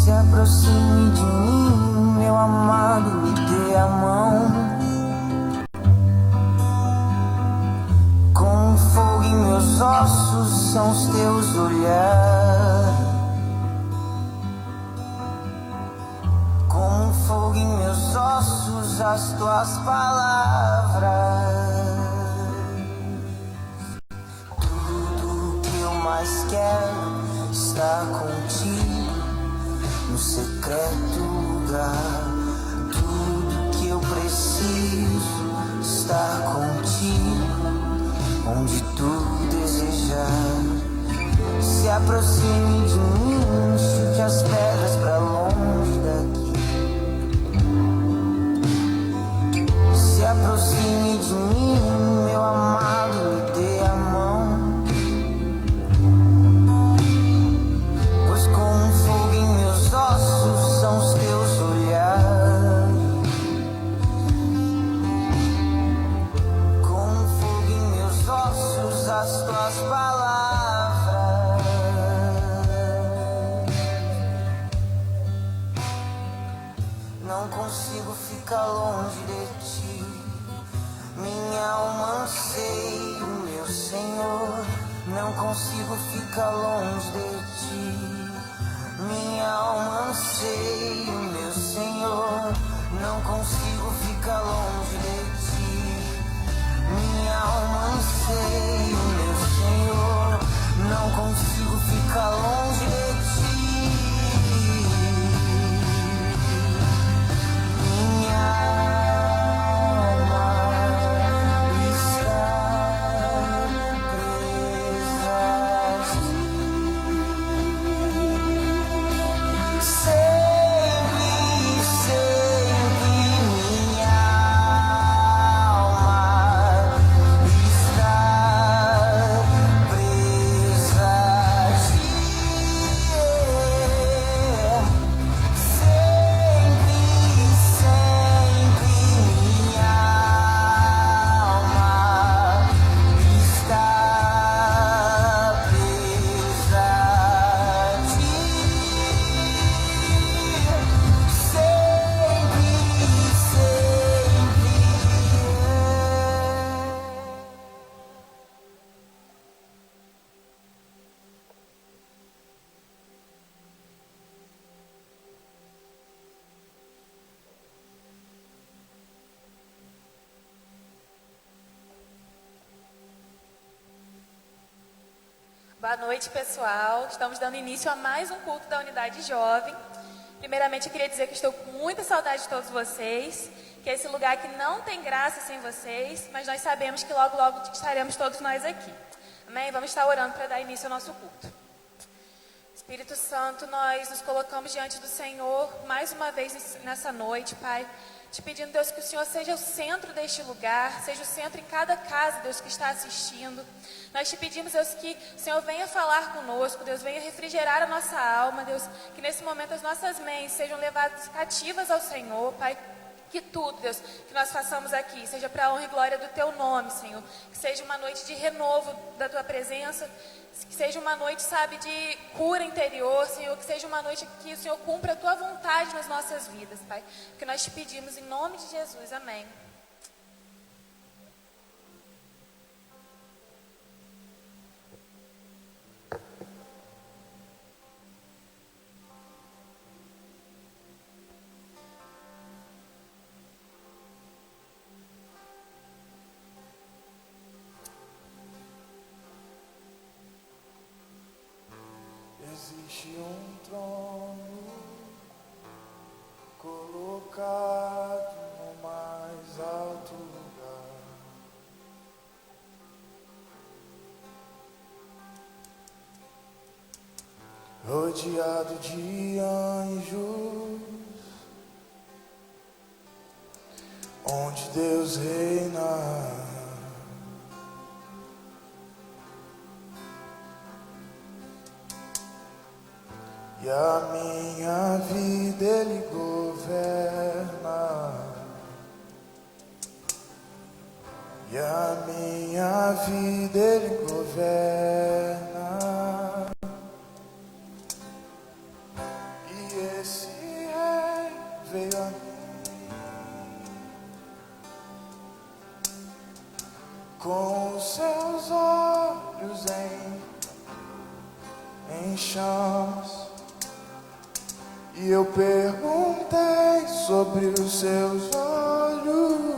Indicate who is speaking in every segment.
Speaker 1: Se aproxime de mim, meu amado, me dê a mão. Com fogo em meus ossos são os teus olhares. Com fogo em meus ossos as tuas palavras. Tudo que eu mais quero está contigo, no secreto lugar. Tudo que eu preciso está contigo, onde tu desejar. Se aproxime de mim, chute as pedras pra longe daqui. Se aproxime de mim, meu amado, me dê a mão. Pois com fogo em meus ossos são os teus olhares. Com fogo em meus ossos as tuas palavras. Não consigo ficar longe de ti. Minha alma anseia, meu Senhor. Não consigo ficar longe de ti. Minha alma anseia, meu Senhor. Não consigo ficar longe de ti. Minha alma anseia, meu Senhor. Não consigo ficar longe de ti.
Speaker 2: Boa noite, pessoal. Estamos dando início a mais um culto da Unidade Jovem. Primeiramente, eu queria dizer que estou com muita saudade de todos vocês, que é esse lugar que não tem graça sem vocês, mas nós sabemos que logo, logo estaremos todos nós aqui. Amém? Vamos estar orando para dar início ao nosso culto. Espírito Santo, nós nos colocamos diante do Senhor mais uma vez nessa noite, Pai, te pedindo, Deus, que o Senhor seja o centro deste lugar, seja o centro em cada casa, Deus, que está assistindo. Nós te pedimos, Deus, que o Senhor venha falar conosco, Deus, venha refrigerar a nossa alma, Deus, que nesse momento as nossas mentes sejam levadas cativas ao Senhor, Pai. Que tudo, Deus, que nós façamos aqui seja para a honra e glória do Teu nome, Senhor. Que seja uma noite de renovo da Tua presença, que seja uma noite, sabe, de cura interior, Senhor. Que seja uma noite que o Senhor cumpra a Tua vontade nas nossas vidas, Pai. Que nós te pedimos em nome de Jesus, amém.
Speaker 1: Existe um trono colocado no mais alto lugar. Rodeado de anjos, onde Deus reina. E a minha vida Ele governa. E a minha vida Ele governa. E com os seus olhos em chamas. E eu perguntei sobre os seus olhos.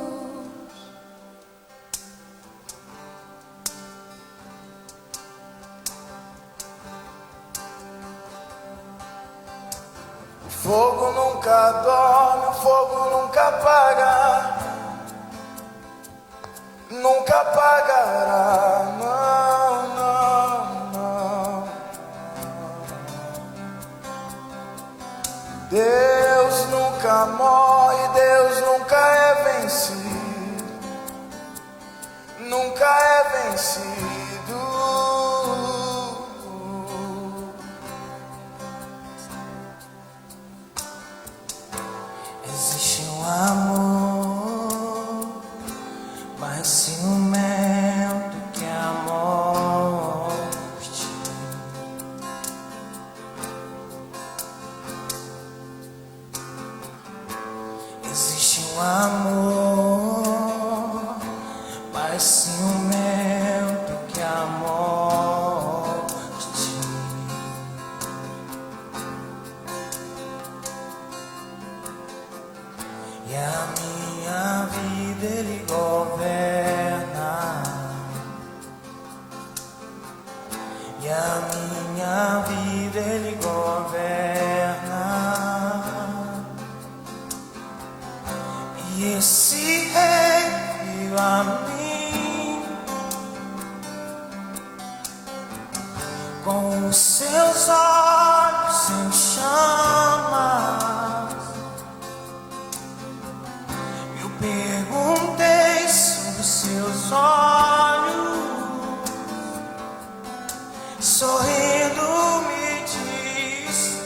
Speaker 1: O fogo nunca dorme, o fogo nunca apaga, nunca apagará, não, não, não. Deus nunca morre, Deus nunca é vencido, nunca é vencido. Existe um amor mais ciumento que a morte. Existe um amor mais ciumento que a morte. E a minha vida Ele governa, e a minha vida Ele governa. E esse rei veio a mim com os seus olhos em chamas. Eu perguntei sobre os seus olhos, sorrindo me disse: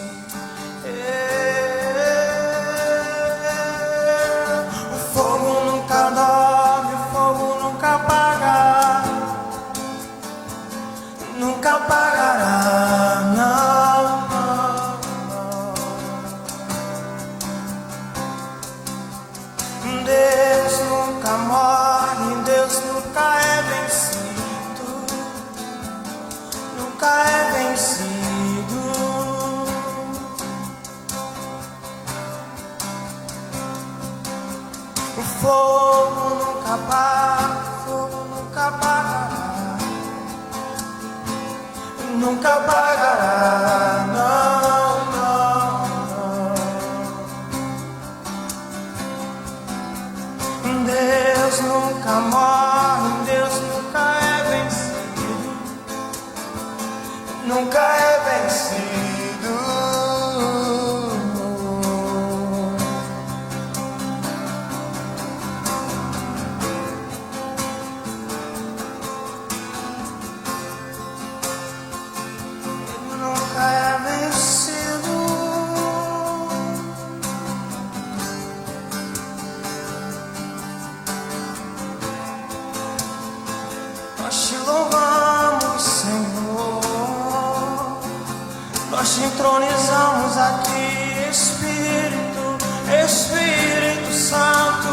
Speaker 1: o fogo nunca dorme, o fogo nunca apaga, nunca apagará, não, não, não. Deus nunca morre, Deus nunca é vencido, nunca é vencido. O fogo nunca apaga, o fogo nunca apagará, nunca apagará, não, não, não. Deus nunca morre, Deus nunca é vencido, nunca é vencido. Nunca é vencido. Nós te louvamos, Senhor, nós te entronizamos aqui, Espírito, Espírito Santo.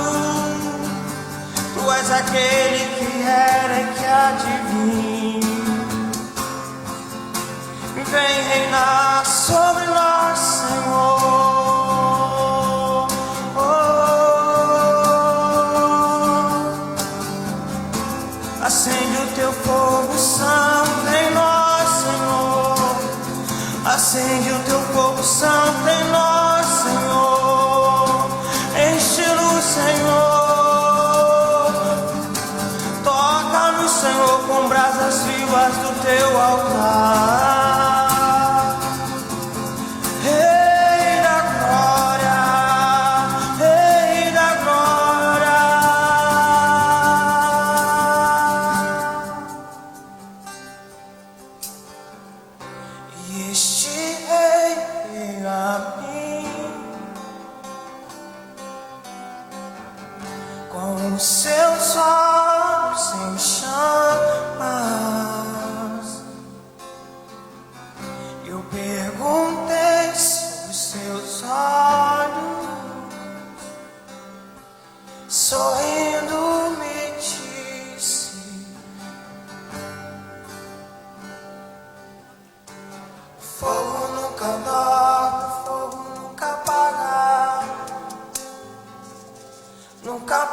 Speaker 1: Tu és aquele que era e que há de vir. Vem reinar sobre nós, Senhor. Acende o teu fogo santo em nós, Senhor. Acende o teu fogo santo em nós, Senhor. Enche-nos, Senhor. Toca-nos, Senhor, com brasas vivas do teu altar. E este rei veio a mim com os seus olhos em chamas.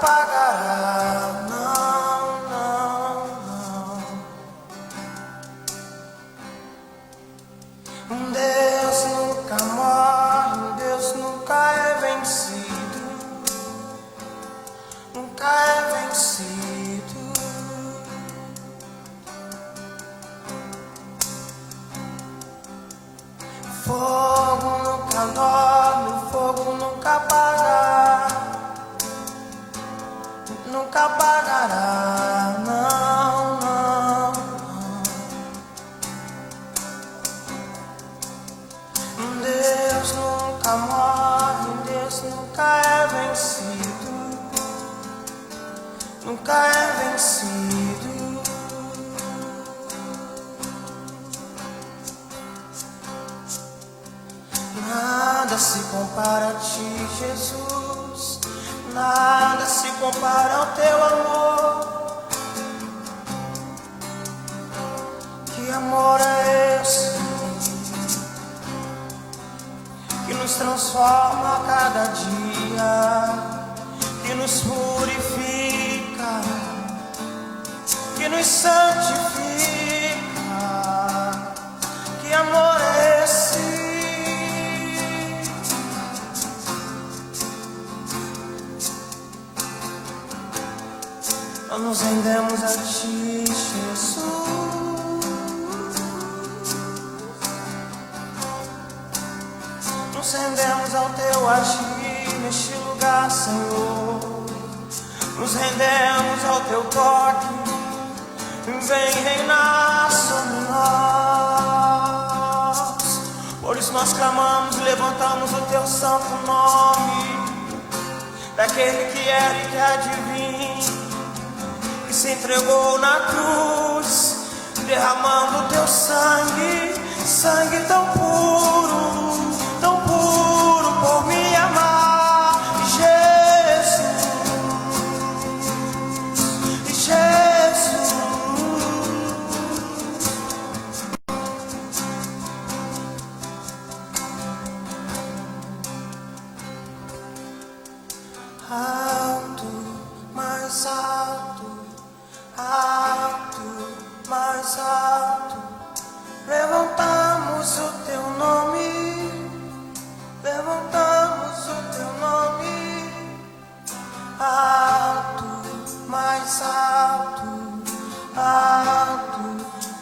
Speaker 1: apagará. Não, não, não. Deus nunca morre, Deus nunca é vencido, nunca é vencido. Fogo nunca dorme, fogo nunca apaga, nunca apagará. Não, não, não. Deus nunca morre, Deus nunca é vencido, nunca é vencido. Nada se compara a ti, Jesus. Nada se compara ao teu amor. Que amor é esse que nos transforma a cada dia, que nos purifica, que nos santifica? Que amor é esse? Nós nos rendemos a ti, Jesus. Nos rendemos ao teu agir neste lugar, Senhor. Nos rendemos ao teu toque. Vem reinar sobre nós. Por isso nós clamamos, levantamos o teu santo nome, daquele que era e que há de vir, que se entregou na cruz, derramando o teu sangue, sangue tão puro por me amar. Jesus, Jesus. Alto, mais alto, alto, mais alto, levantamos o teu nome, levantamos o teu nome. Alto, mais alto, alto,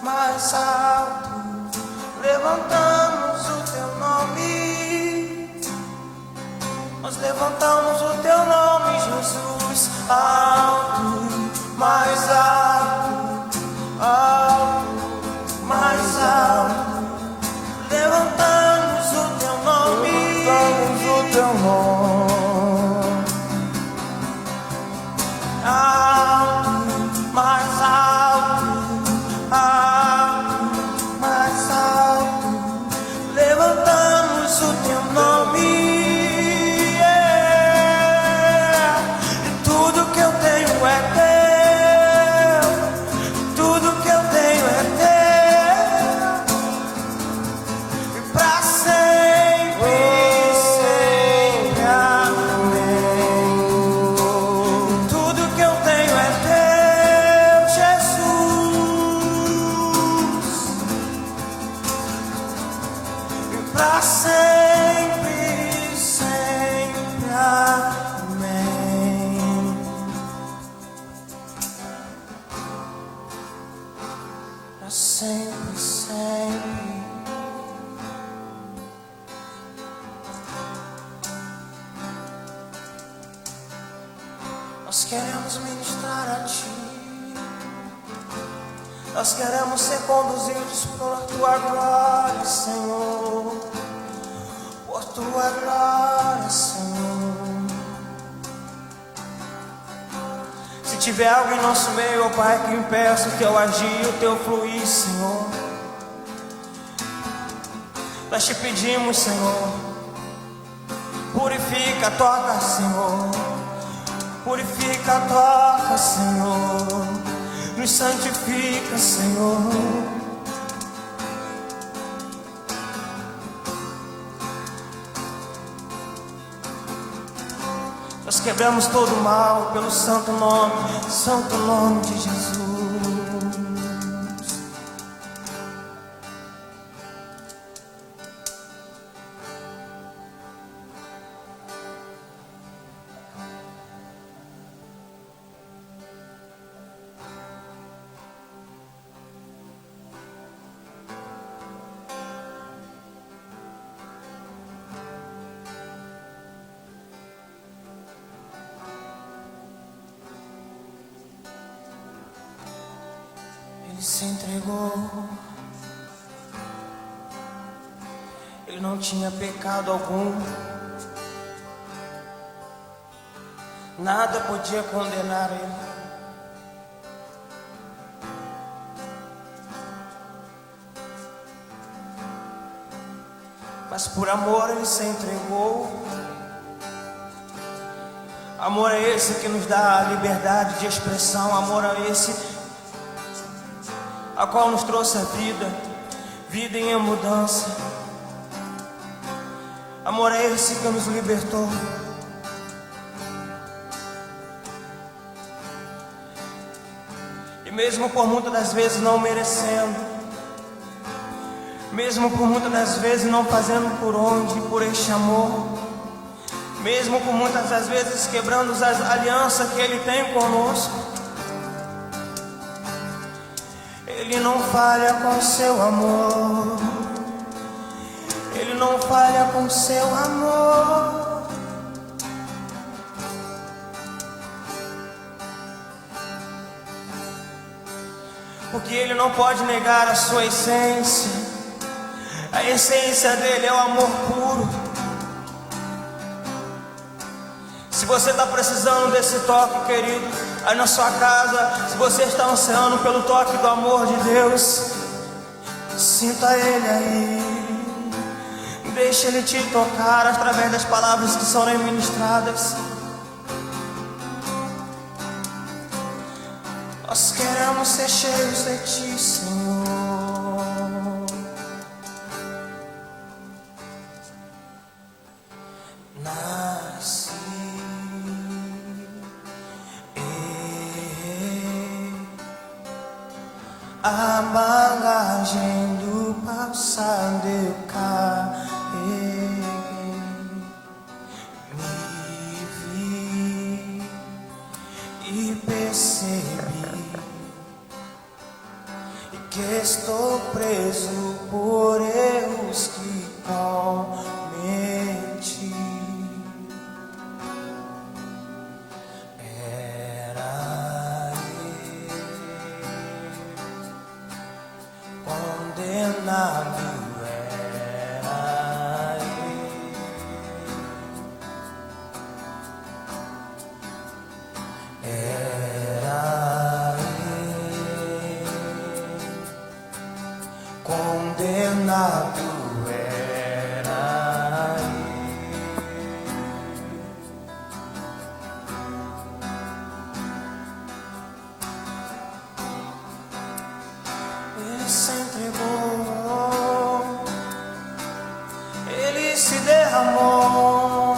Speaker 1: mais alto, levantamos o teu nome. Nós levantamos o teu nome, Jesus. Alto, mais alto, alto, mais alto, levantamos o teu nome, levantamos o teu nome. Alto, mais alto, alto, mais alto, levantamos o teu nome. Pra sempre, sempre, amém. Pra sempre, sempre. Nós queremos ministrar a ti. Nós queremos ser conduzidos por tua glória, Senhor. Por tua glória, Senhor. Se tiver algo em nosso meio, ó Pai, que impeça o teu agir, o teu fluir, Senhor, nós te pedimos, Senhor, purifica, toca, Senhor. Purifica, toca, Senhor. Nos santifica, Senhor. Nós quebramos todo o mal pelo santo nome de Jesus. Ele se entregou. Ele não tinha pecado algum. Nada podia condenar ele. Mas por amor ele se entregou. Amor é esse que nos dá a liberdade de expressão. Amor é esse a qual nos trouxe a vida, vida em mudança. Amor é esse que nos libertou. E mesmo por muitas das vezes não merecendo, mesmo por muitas das vezes não fazendo por onde, por este amor, mesmo por muitas das vezes quebrando as alianças que Ele tem conosco, Ele não falha com seu amor. Ele não falha com seu amor. Porque Ele não pode negar a sua essência. A essência dele é o amor puro. Se você está precisando desse toque, querido, aí na sua casa, se você está ansiando pelo toque do amor de Deus, sinta Ele aí. Deixa Ele te tocar através das palavras que são ministradas. Nós queremos ser cheios de Ti, Senhor. Nasci a bagagem do passado eu carreguei. Me vi e percebi que estou preso por erros que cometi. Condenado era ele. Era ele. Condenado era ele. Ele se entregou, Ele se derramou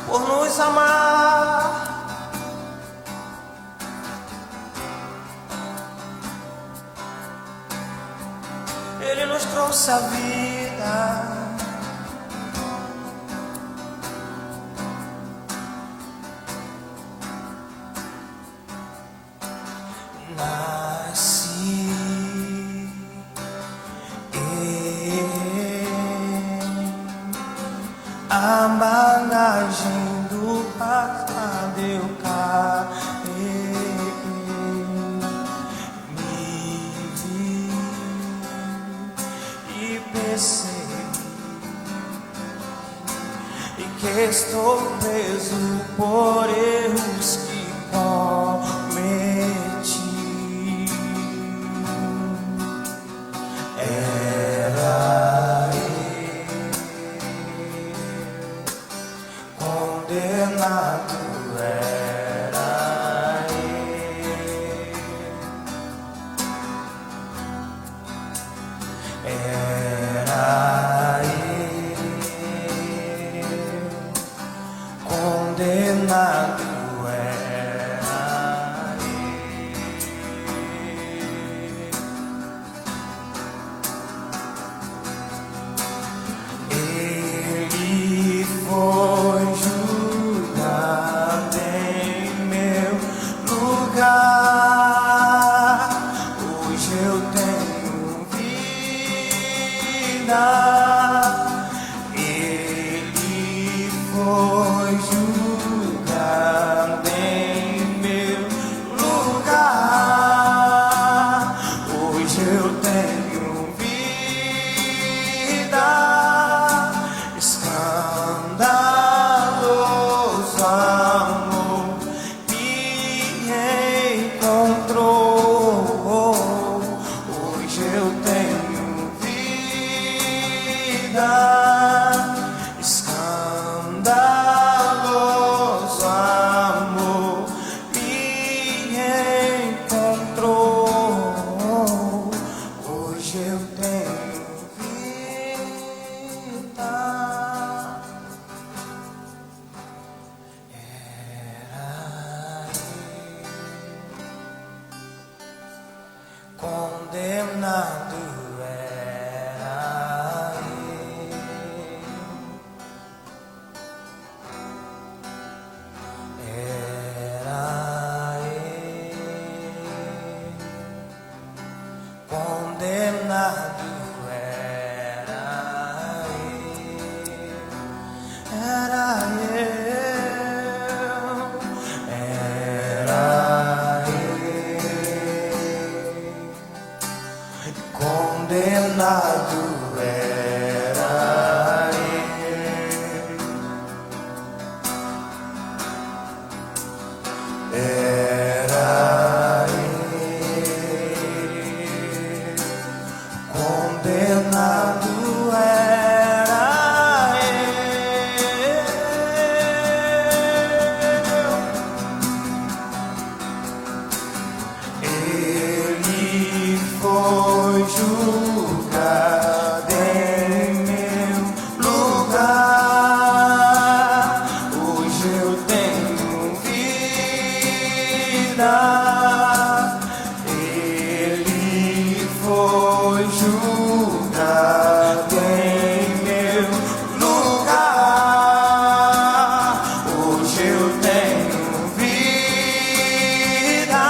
Speaker 1: por nos amar. Ele nos trouxe a vida. Nasci a bagagem do passado eu carreguei. Me vi e percebi e que estou preso por erros que cometi. Era condenado, era ele. Era ele. escandaloso amor me encontrou. Hoje eu tenho vida. Condenado era condenado condenado era condenado ele foi julgado em meu lugar. Hoje eu tenho vida. Ele foi julgado em meu lugar. Hoje eu tenho vida.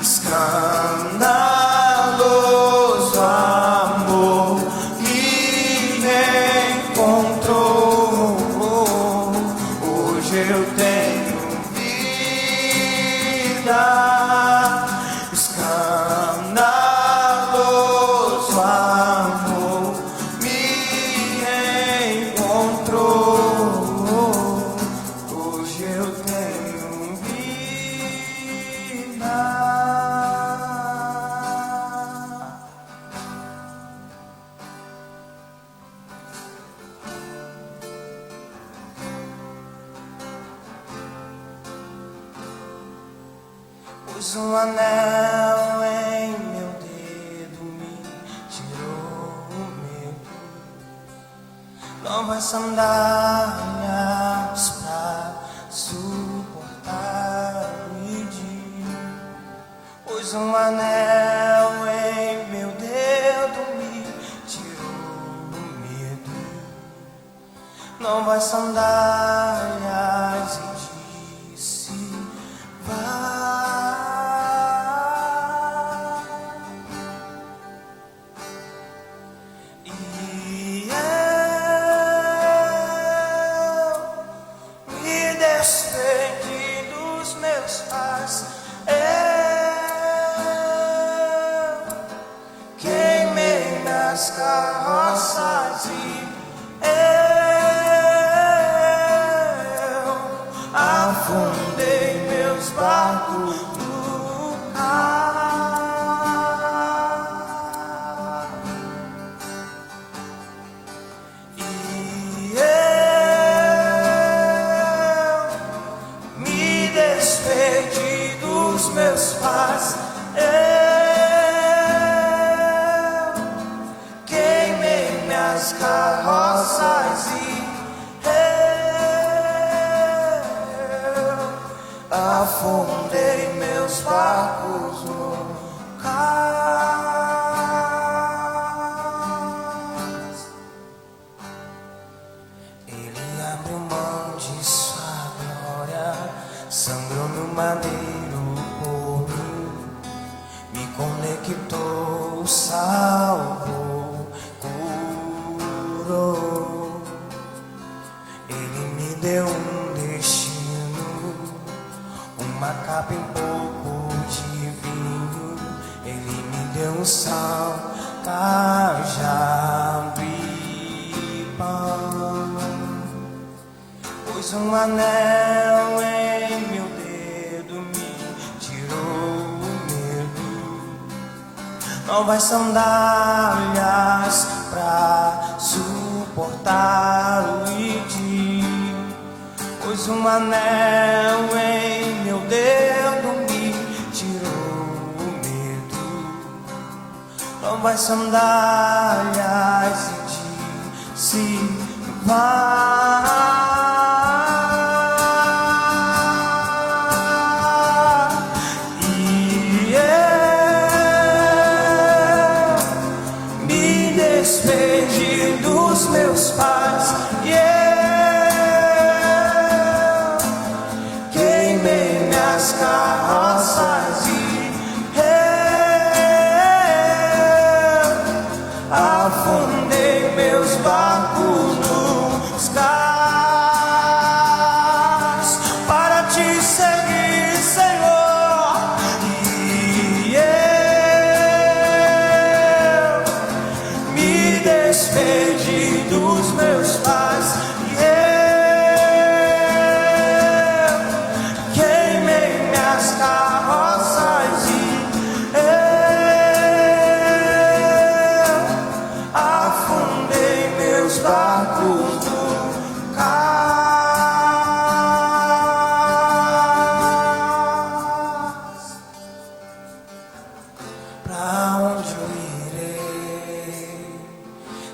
Speaker 1: Escandaloso amor que me encontrou. Hoje eu tenho vida. Escandaloso amor me encontrou. Hoje eu tenho vida. Pus um anel em meu dedo, me tirou o medo. Novas sandálias pra suportar o dia. Pus um anel em meu dedo, me tirou o medo. Novas sandálias e disse: vai. E eu me despedi dos meus pais. Eu queimei minhas carroças e eu afundei meus barcos no mar. E eu me despedi dos meus pais. Eu queimei minhas carroças e eu afundei meus barcos no cais. Ele abriu mão de sua glória, sangrou no madeiro por mim, me conectou, salvou, curou. Ele me deu um destino, uma capa em pouco de vinho. Ele me deu um sal, cajado e pão. Pus um anel em meu dedo, me tirou o medo. Novas sandálias pra suportá-lo e dir, pois um anel em meu dedo me tirou o medo. Novas sandálias e disse: vai. Despedi dos meus pais e eu queimei minhas carroças e eu afundei meus barcos nos cais para te seguir, Senhor. E despedi dos meus pais e eu queimei minhas carroças e eu afundei meus barcos no cais. Pra onde eu irei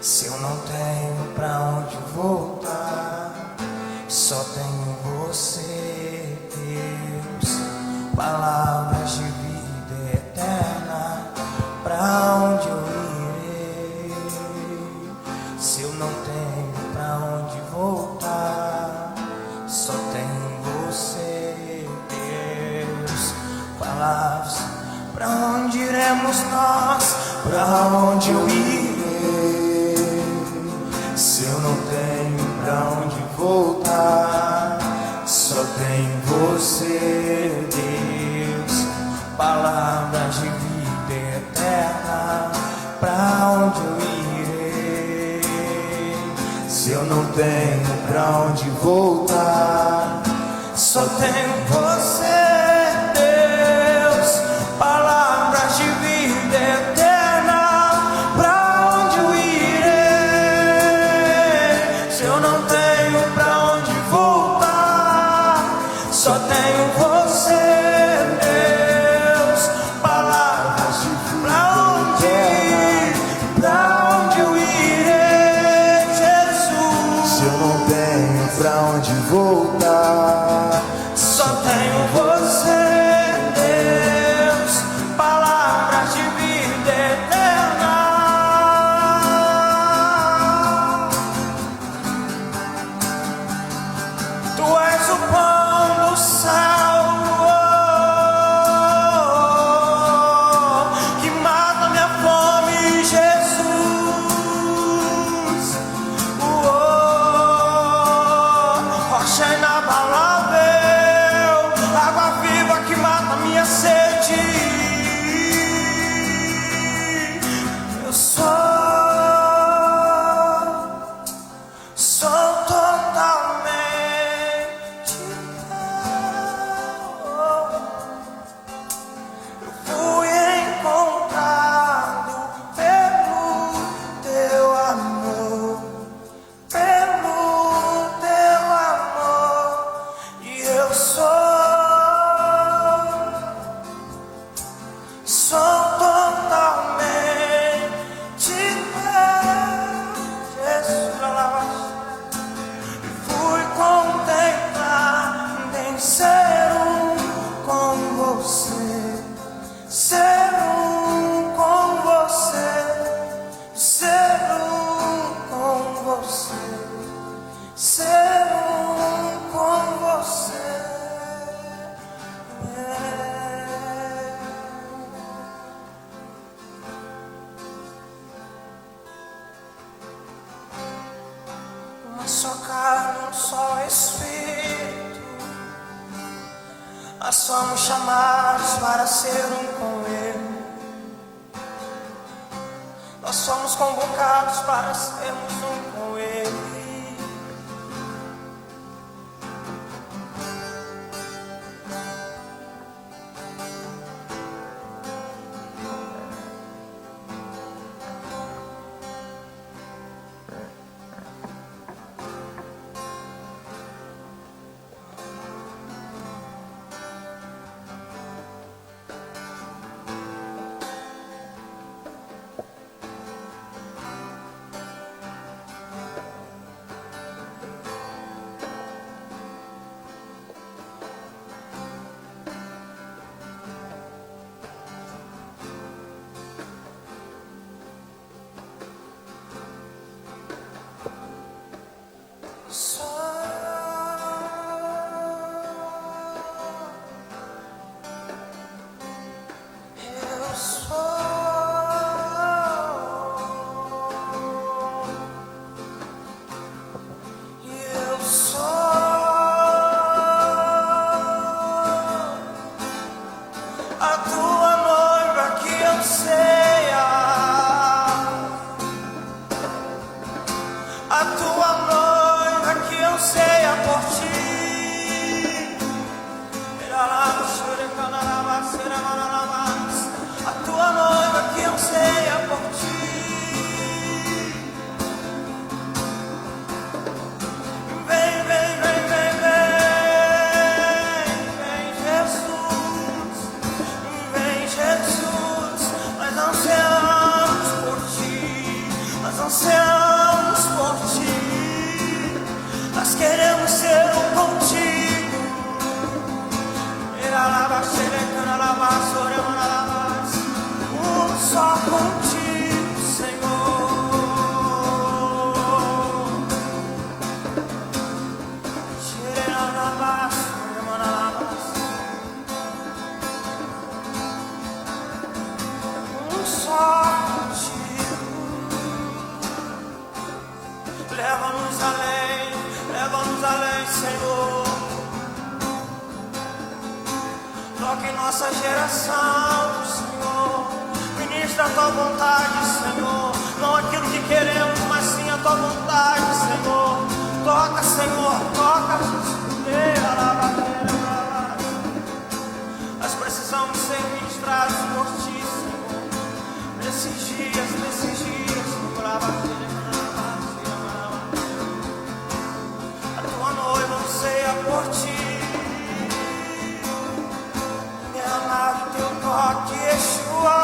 Speaker 1: se eu não tenho pra onde voltar? Só tenho você, Deus, palavras de vida eterna. Pra onde eu irei se eu não tenho pra onde voltar? Só tenho você, Deus, palavras. Pra onde iremos nós? Pra onde eu irei se eu não tenho pra onde voltar? Só tenho você, Deus, palavras de vida eterna. Pra onde eu irei se eu não tenho pra onde voltar? Só tenho você, Deus, palavras de vida eterna. Pra onde eu irei se eu não tenho pra onde voltar? Só tenho você, Deus, palavras de vida eterna. Pra onde eu irei, Jesus, se eu não tenho pra onde voltar? Só tenho você, Deus, palavras de vida eterna. Tu és o pão do céu, que mata minha fome, Jesus. Rocha inabalável, água viva que mata minha sede. Eu sou totalmente teu. Eu fui encontrado pelo teu amor, pelo teu amor, e eu sou totalmente teu, Jesus. Fui contemplado em ser com você, ser com você, ser com você, ser com você. Uma só carne, um só espírito, nós somos chamados para ser com Ele. Nós somos convocados para sermos com Ele. a tua noiva que anseia por ti. A tua noiva que anseia por ti. Vem, vem, vem, vem, vem, vem Jesus, vem Jesus, nós ansiamos por ti, nós ansiamos por ti, nós queremos ser um contigo. Só contigo, Senhor. Só contigo. Leva-nos além, Senhor. Toque em nossa geração, Senhor. Ministra a tua vontade, Senhor. Não aquilo que queremos, mas sim a tua vontade, Senhor. Toca, Senhor, toca, Jesus. Nós precisamos ser ministrados por ti, Senhor. Nesses dias, Senhor. A tua noiva anseia por ti. Derramar o teu toque, Yeshua.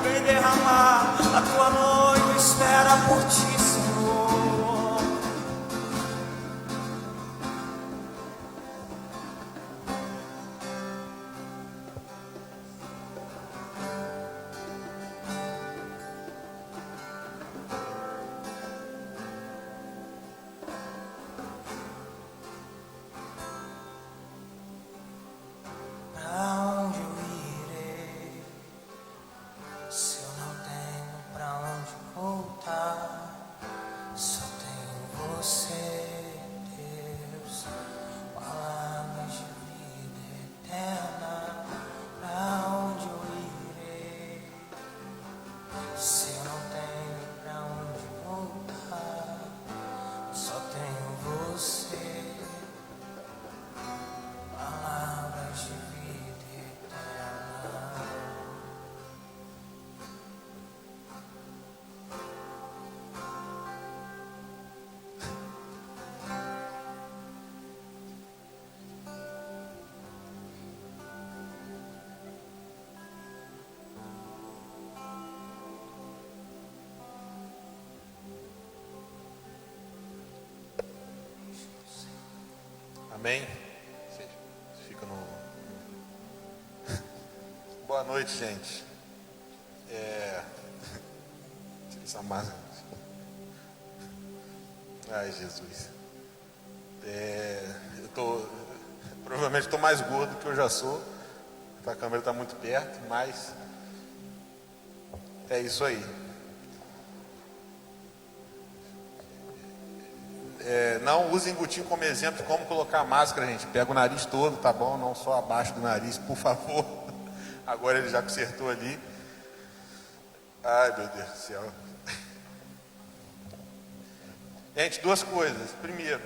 Speaker 1: Vem derramar, a tua noiva espera por ti, Senhor.
Speaker 3: Amém? Fica no... Boa noite, gente. Tira essa máscara. Ai, Jesus. Provavelmente estou mais gordo do que eu já sou. A câmera está muito perto, mas é isso aí. Não usem Gutinho como exemplo de como colocar máscara, gente. Pega o nariz todo, tá bom? Não só abaixo do nariz, por favor. Agora ele já consertou ali. Ai, meu Deus do céu. Gente, duas coisas. Primeiro,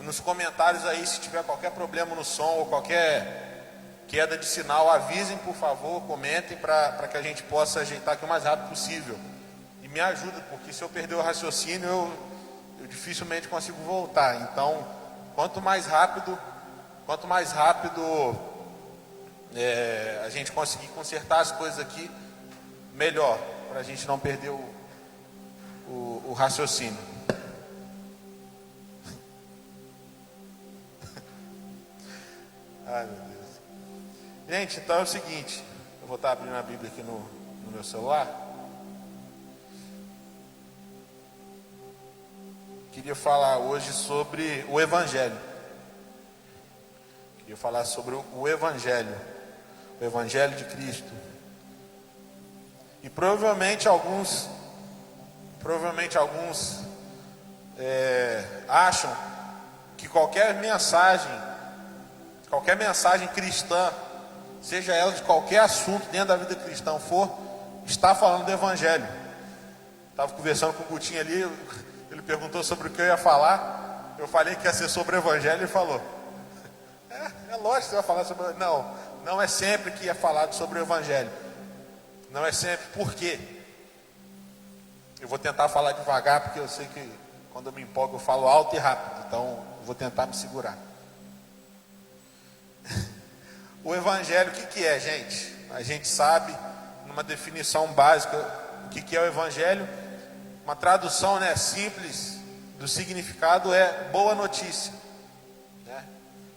Speaker 3: nos comentários aí, se tiver qualquer problema no som ou qualquer queda de sinal, avisem, por favor, comentem para que a gente possa ajeitar aqui o mais rápido possível. E me ajuda, porque se eu perder o raciocínio, eu dificilmente consigo voltar. Então, quanto mais rápido a gente conseguir consertar as coisas aqui, melhor, para a gente não perder o raciocínio. Ai, meu Deus. Gente, então é o seguinte, eu vou estar abrindo a Bíblia aqui no meu celular. Queria falar hoje sobre o Evangelho. Queria falar sobre o Evangelho de Cristo. E provavelmente alguns acham que qualquer mensagem cristã, seja ela de qualquer assunto dentro da vida cristã está falando do Evangelho. Estava conversando com o Gutinho ali, ele perguntou sobre o que eu ia falar. Eu falei que ia ser sobre o evangelho e ele falou: é lógico que você vai falar sobre... Não é sempre que é falado sobre o evangelho. Não é sempre. Por quê? Eu vou tentar falar devagar, porque eu sei que quando eu me empolgo eu falo alto e rápido. Então eu vou tentar me segurar. O evangelho, o que é, gente? A gente sabe, numa definição básica, o que é o evangelho. Uma tradução, né, simples do significado é boa notícia, né?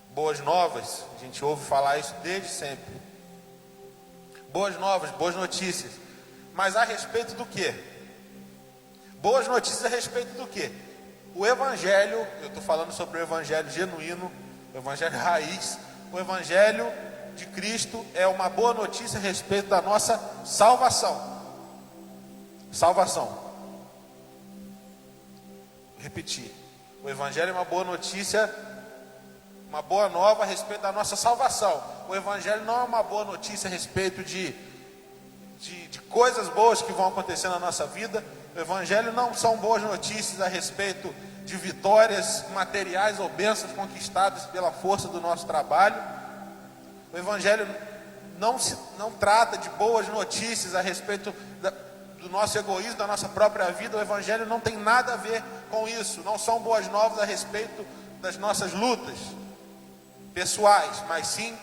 Speaker 3: Boas novas. A gente ouve falar isso desde sempre. Boas novas, boas notícias. Mas a respeito do quê? Boas notícias a respeito do quê? O evangelho, eu estou falando sobre o evangelho genuíno, o evangelho raiz. O evangelho de Cristo é uma boa notícia a respeito da nossa salvação. Salvação. Vou repetir. O evangelho é uma boa notícia, uma boa nova a respeito da nossa salvação. O evangelho não é uma boa notícia a respeito de coisas boas que vão acontecer na nossa vida. O evangelho não são boas notícias a respeito de vitórias materiais ou bênçãos conquistadas pela força do nosso trabalho. O evangelho não trata de boas notícias a respeito do nosso egoísmo, da nossa própria vida. O evangelho não tem nada a ver com isso. Não são boas novas a respeito das nossas lutas pessoais, mas sim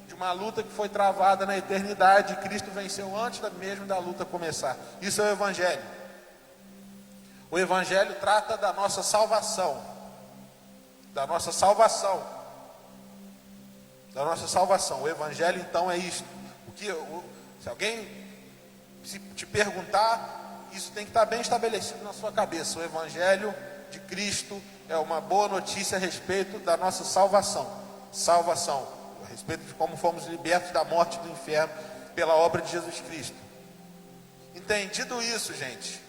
Speaker 3: de uma luta que foi travada na eternidade. Cristo venceu antes mesmo da luta começar. Isso é o evangelho. O evangelho trata da nossa salvação. Da nossa salvação. Da nossa salvação. O evangelho então é isso. Se alguém te perguntar, isso tem que estar bem estabelecido na sua cabeça. O evangelho de Cristo é uma boa notícia a respeito da nossa salvação. Salvação, a respeito de como fomos libertos da morte e do inferno pela obra de Jesus Cristo. Entendido isso, gente,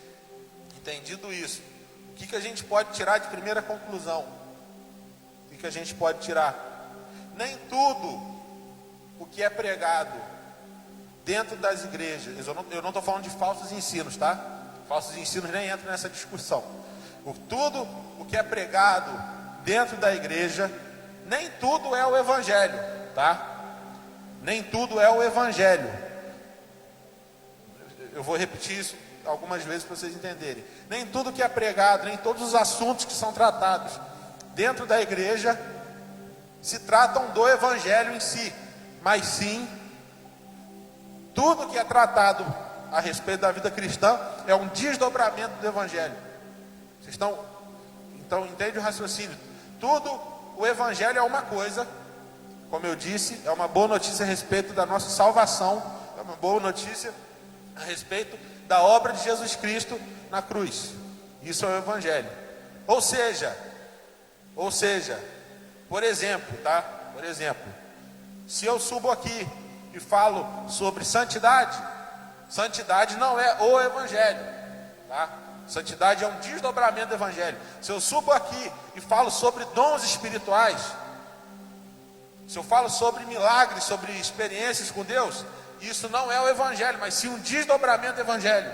Speaker 3: entendido isso, o que a gente pode tirar de primeira conclusão? O que a gente pode tirar? Nem tudo o que é pregado dentro das igrejas, eu não estou falando de falsos ensinos, tá? Falsos ensinos nem entram nessa discussão. Tudo o que é pregado dentro da igreja, nem tudo é o evangelho, tá? Nem tudo é o evangelho. Eu vou repetir isso algumas vezes para vocês entenderem. Nem tudo que é pregado, nem todos os assuntos que são tratados dentro da igreja se tratam do evangelho em si, mas sim tudo que é tratado a respeito da vida cristã é um desdobramento do evangelho. Vocês estão? Então entende o raciocínio? O evangelho é uma coisa, como eu disse, é uma boa notícia a respeito da nossa salvação, é uma boa notícia a respeito da obra de Jesus Cristo na cruz. Isso é o evangelho. Ou seja, por exemplo, tá? Por exemplo, se eu subo aqui e falo sobre santidade, santidade não é o evangelho, tá? Santidade é um desdobramento do evangelho. Se eu subo aqui e falo sobre dons espirituais, se eu falo sobre milagres, sobre experiências com Deus, isso não é o evangelho, mas sim um desdobramento do evangelho.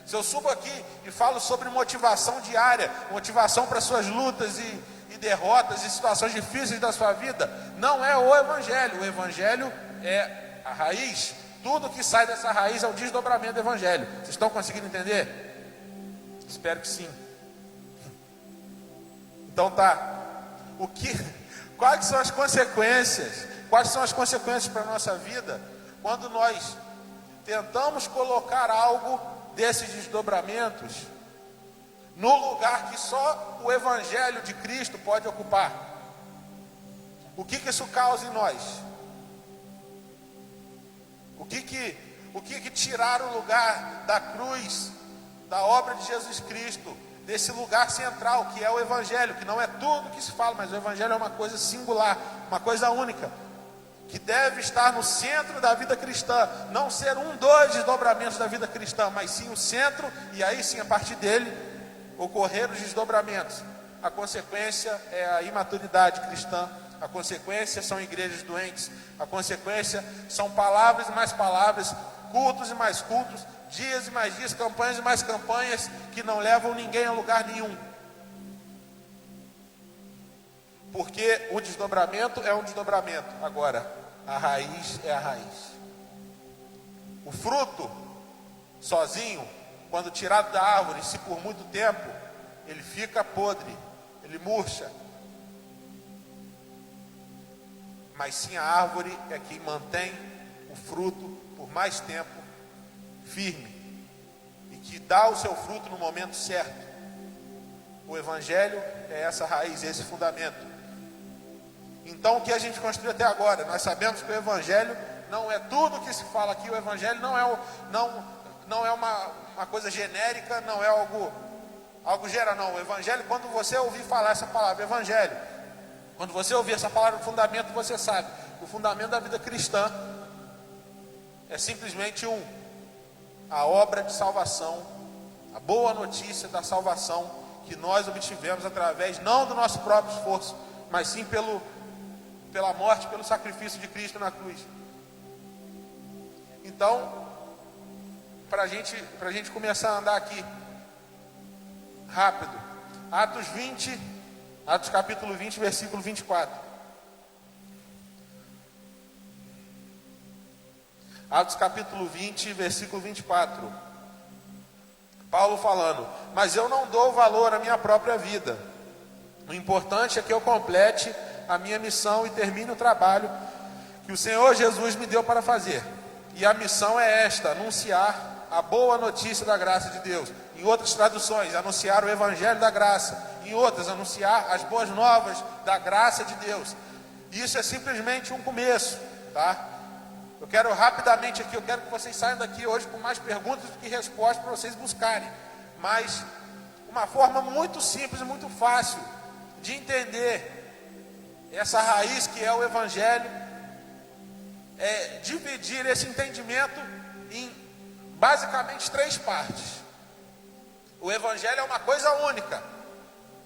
Speaker 3: Se eu subo aqui e falo sobre motivação diária, motivação para suas lutas e derrotas e situações difíceis da sua vida, não é o evangelho. O evangelho é a raiz. Tudo que sai dessa raiz é o desdobramento do evangelho. Vocês estão conseguindo entender? Espero que sim. Então tá. Quais são as consequências? Quais são as consequências para a nossa vida quando nós tentamos colocar algo desses desdobramentos no lugar que só o evangelho de Cristo pode ocupar? O que isso causa em nós? O que tirar o lugar da cruz, da obra de Jesus Cristo, desse lugar central que é o evangelho, que não é tudo que se fala, mas o evangelho é uma coisa singular, uma coisa única, que deve estar no centro da vida cristã, não ser dos desdobramentos da vida cristã, mas sim o centro, e aí sim a partir dele ocorrer os desdobramentos. A consequência é a imaturidade cristã, a consequência são igrejas doentes, a consequência são palavras e mais palavras, cultos e mais cultos, dias e mais dias, campanhas e mais campanhas que não levam ninguém a lugar nenhum. Porque o desdobramento é um desdobramento. Agora, a raiz é a raiz. O fruto, sozinho, quando tirado da árvore, se por muito tempo, ele fica podre, ele murcha. Mas sim a árvore é quem mantém o fruto por mais tempo firme e que dá o seu fruto no momento certo. O Evangelho é essa raiz, esse fundamento. Então o que a gente construiu até agora? Nós sabemos que o Evangelho não é tudo que se fala aqui. O Evangelho não é uma coisa genérica, não é algo geral, não. O Evangelho, quando você ouvir falar essa palavra, Evangelho, quando você ouvir essa palavra fundamento, você sabe, o fundamento da vida cristã é simplesmente a obra de salvação, a boa notícia da salvação que nós obtivemos através, não do nosso próprio esforço, mas sim pela morte, pelo sacrifício de Cristo na cruz. Então, para a gente começar a andar aqui rápido, Atos capítulo 20, versículo 24. Atos capítulo 20, versículo 24. Paulo falando: mas eu não dou valor à minha própria vida. O importante é que eu complete a minha missão e termine o trabalho que o Senhor Jesus me deu para fazer. E a missão é esta: anunciar a boa notícia da graça de Deus. Em outras traduções, anunciar o Evangelho da graça. Em outras, anunciar as boas novas da graça de Deus. Isso é simplesmente um começo, tá? Eu quero rapidamente aqui, eu quero que vocês saiam daqui hoje com mais perguntas do que respostas para vocês buscarem. Mas uma forma muito simples e muito fácil de entender essa raiz que é o Evangelho é dividir esse entendimento em basicamente 3 partes. O Evangelho é uma coisa única.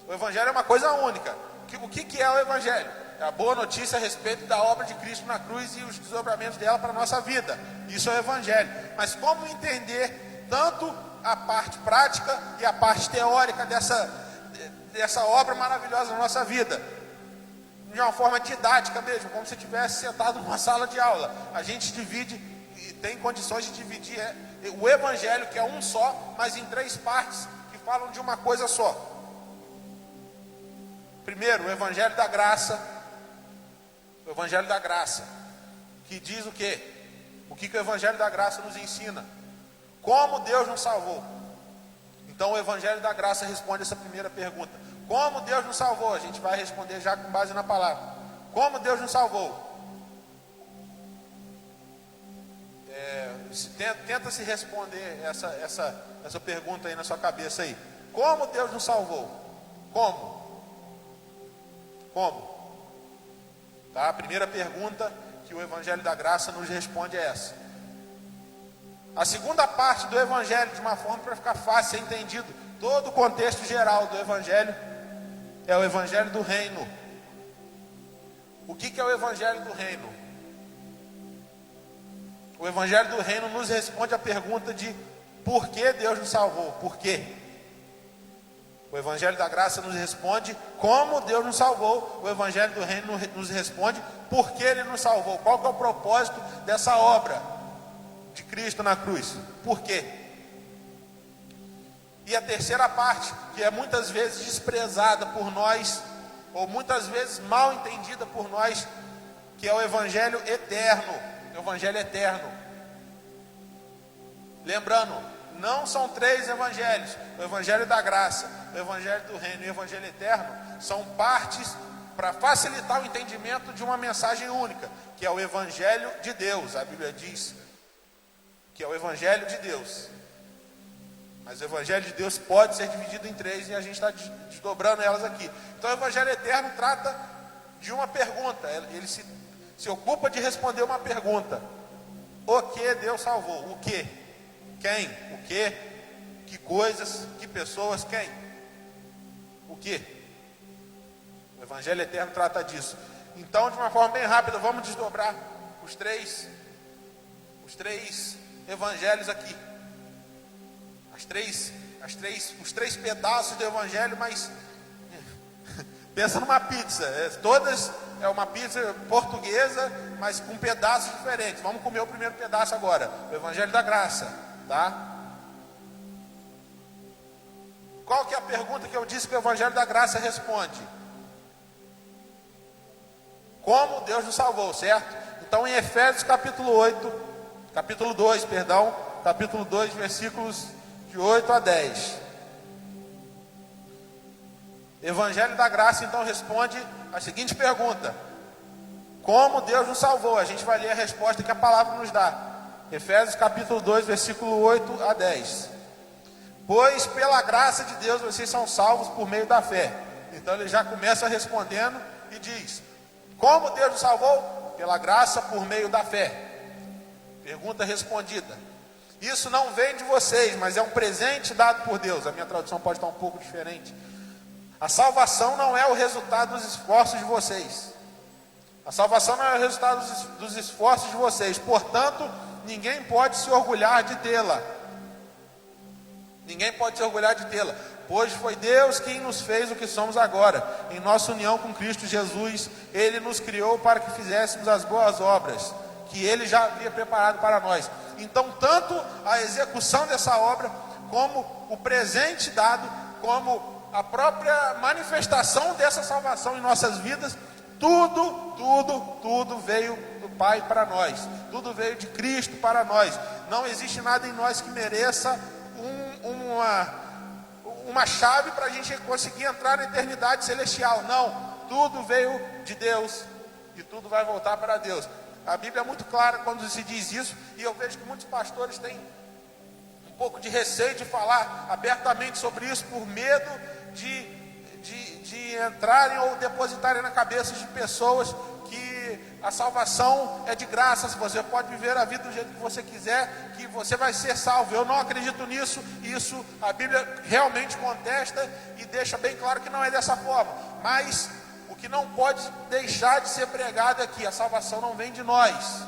Speaker 3: O Evangelho é uma coisa única. O que é o Evangelho? É a boa notícia a respeito da obra de Cristo na cruz e os desdobramentos dela para a nossa vida. Isso é o Evangelho. Mas como entender tanto a parte prática e a parte teórica dessa obra maravilhosa na nossa vida? De uma forma didática mesmo, como se estivesse sentado numa sala de aula. A gente divide e tem condições de dividir o Evangelho, que é um só, mas em 3 partes que falam de uma coisa só. Primeiro, o Evangelho da graça. O Evangelho da graça, que diz o quê? O que o Evangelho da graça nos ensina? Como Deus nos salvou. Então o Evangelho da graça responde essa primeira pergunta. Como Deus nos salvou? A gente vai responder já com base na palavra. Como Deus nos salvou? Tenta se responder essa pergunta aí na sua cabeça aí. Como Deus nos salvou? Como? Tá? A primeira pergunta que o Evangelho da graça nos responde é essa. A segunda parte do Evangelho, de uma forma para ficar fácil ser entendido, todo o contexto geral do Evangelho, é o Evangelho do Reino. O que é o Evangelho do Reino? O Evangelho do Reino nos responde a pergunta de por que Deus nos salvou. Por quê? O Evangelho da graça nos responde como Deus nos salvou. O Evangelho do Reino nos responde por que Ele nos salvou. Qual que é o propósito dessa obra de Cristo na cruz? Por quê? E a terceira parte, que é muitas vezes desprezada por nós, ou muitas vezes mal entendida por nós, que é o Evangelho eterno. O Evangelho eterno. Lembrando, não são 3 evangelhos. O Evangelho da graça, o Evangelho do Reino e o Evangelho eterno são partes para facilitar o entendimento de uma mensagem única, que é o Evangelho de Deus. A Bíblia diz que é o Evangelho de Deus. Mas o Evangelho de Deus pode ser dividido em 3 e a gente está desdobrando elas aqui. Então o Evangelho eterno trata de uma pergunta. Ele se ocupa de responder uma pergunta. O que Deus salvou? O que? Quem? O que? Que coisas? Que pessoas? Quem? O que? O Evangelho eterno trata disso. Então, de uma forma bem rápida, vamos desdobrar os três evangelhos aqui. os três pedaços do evangelho, mas pensa numa pizza, todas é uma pizza portuguesa, mas com pedaços diferentes. Vamos comer o primeiro pedaço agora, o evangelho da graça, tá? Qual que é a pergunta que eu disse que o evangelho da graça responde? Como Deus nos salvou, certo? Então em Efésios capítulo 2, versículos de 8 a 10. Evangelho da graça então responde a seguinte pergunta: como Deus nos salvou? A gente vai ler a resposta que a palavra nos dá. Efésios capítulo 2, versículo 8 a 10. Pois pela graça de Deus vocês são salvos por meio da fé. Então ele já começa respondendo e diz: como Deus nos salvou? Pela graça por meio da fé. Pergunta respondida. Isso não vem de vocês, mas é um presente dado por Deus. A minha tradução pode estar um pouco diferente. A salvação não é o resultado dos esforços de vocês. A salvação não é o resultado dos esforços de vocês. Portanto, ninguém pode se orgulhar de tê-la. Ninguém pode se orgulhar de tê-la. Pois foi Deus quem nos fez o que somos agora. Em nossa união com Cristo Jesus, Ele nos criou para que fizéssemos as boas obras que Ele já havia preparado para nós. Então, tanto a execução dessa obra, como o presente dado, como a própria manifestação dessa salvação em nossas vidas, tudo veio do Pai para nós. Tudo veio de Cristo para nós. Não existe nada em nós que mereça uma chave para a gente conseguir entrar na eternidade celestial. Não, tudo veio de Deus e tudo vai voltar para Deus. A Bíblia é muito clara quando se diz isso, e eu vejo que muitos pastores têm um pouco de receio de falar abertamente sobre isso, por medo de entrarem ou depositarem na cabeça de pessoas que a salvação é de graça, se você pode viver a vida do jeito que você quiser, que você vai ser salvo. Eu não acredito nisso. Isso a Bíblia realmente contesta e deixa bem claro que não é dessa forma. Mas o que não pode deixar de ser pregado é que a salvação não vem de nós.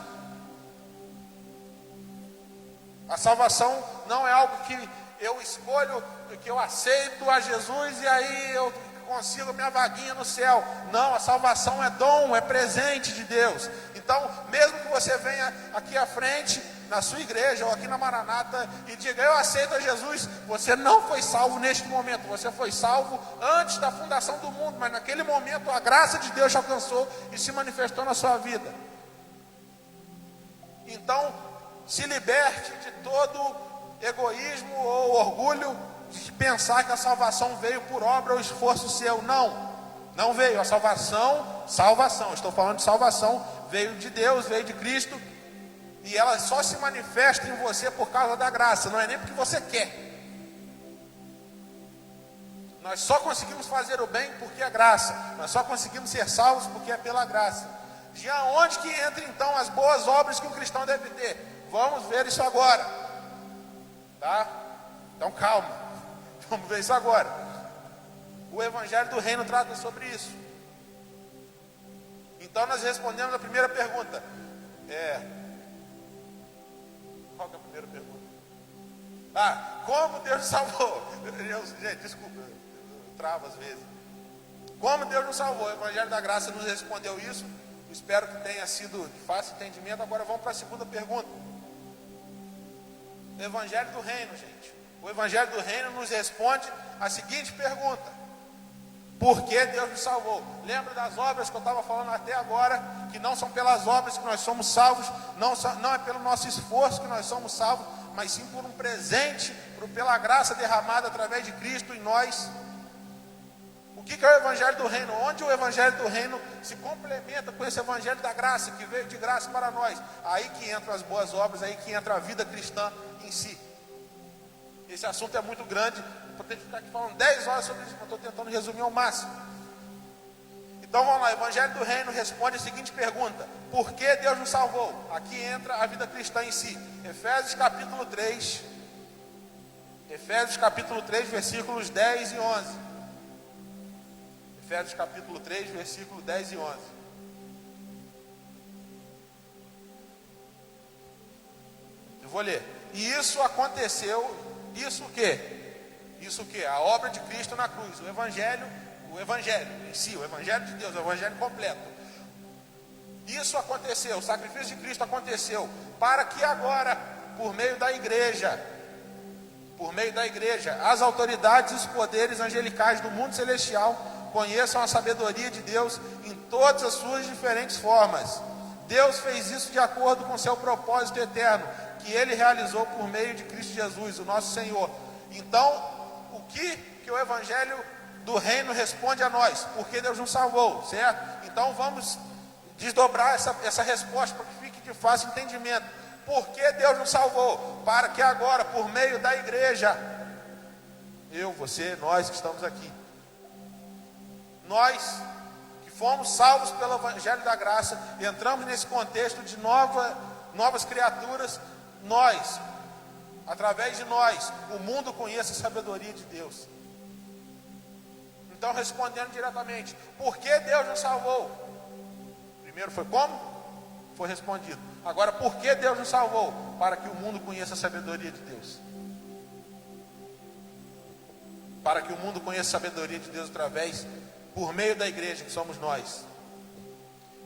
Speaker 3: A salvação não é algo que eu escolho, que eu aceito a Jesus e aí eu consigo minha vaguinha no céu. Não, a salvação é dom, é presente de Deus. Então, mesmo que você venha aqui à frente, na sua igreja ou aqui na Maranata, e diga: eu aceito a Jesus, você não foi salvo neste momento. Você foi salvo antes da fundação do mundo, mas naquele momento a graça de Deus te alcançou e se manifestou na sua vida. Então, se liberte de todo egoísmo ou orgulho de pensar que a salvação veio por obra ou esforço seu. Não veio. A salvação, estou falando de salvação, veio de Deus, veio de Cristo, e ela só se manifesta em você por causa da graça, não é nem porque você quer. Nós só conseguimos fazer o bem porque é graça, nós só conseguimos ser salvos porque é pela graça. De onde que entra então as boas obras que um cristão deve ter? Vamos ver isso agora, tá? Então calma. Vamos ver isso agora. O Evangelho do Reino trata sobre isso. Então nós respondemos a primeira pergunta. Qual que é a primeira pergunta? Como Deus nos salvou? Gente, desculpa, eu travo às vezes. Como Deus nos salvou? O Evangelho da Graça nos respondeu isso. Espero que tenha sido de fácil entendimento. Agora vamos para a segunda pergunta. O Evangelho do Reino, gente. O Evangelho do Reino nos responde a seguinte pergunta: por que Deus nos salvou? Lembra das obras que eu estava falando até agora, que não são pelas obras que nós somos salvos, não é pelo nosso esforço que nós somos salvos, mas sim por um presente, pela graça derramada através de Cristo em nós. O que é o Evangelho do Reino? Onde o Evangelho do Reino se complementa com esse Evangelho da graça, que veio de graça para nós. Aí que entram as boas obras, aí que entra a vida cristã em si. Esse assunto é muito grande, vou ter que ficar aqui falando 10 horas sobre isso, mas estou tentando resumir ao máximo. Então vamos lá, o Evangelho do Reino responde a seguinte pergunta: por que Deus nos salvou? Aqui entra a vida cristã em si. Efésios capítulo 3, versículos 10 e 11. Efésios capítulo 3, versículo 10 e 11. Eu vou ler. E isso aconteceu Isso o quê? Isso o quê? A obra de Cristo na cruz, o Evangelho em si, o Evangelho de Deus, o Evangelho completo. Isso aconteceu, o sacrifício de Cristo aconteceu, para que agora, por meio da igreja, as autoridades e os poderes angelicais do mundo celestial conheçam a sabedoria de Deus em todas as suas diferentes formas. Deus fez isso de acordo com seu propósito eterno, que Ele realizou por meio de Cristo Jesus, o nosso Senhor. Então, o que o Evangelho do Reino responde a nós? Porque Deus nos salvou, certo? Então, vamos desdobrar essa resposta para que fique de fácil entendimento. Por que Deus nos salvou? Para que agora, por meio da igreja, eu, você, nós que estamos aqui, nós que fomos salvos pelo Evangelho da Graça, entramos nesse contexto de novas criaturas, nós, através de nós, o mundo conhece a sabedoria de Deus. Então, respondendo diretamente, por que Deus nos salvou? Primeiro foi como? Foi respondido. Agora, por que Deus nos salvou? Para que o mundo conheça a sabedoria de Deus. Para que o mundo conheça a sabedoria de Deus por meio da igreja, que somos nós.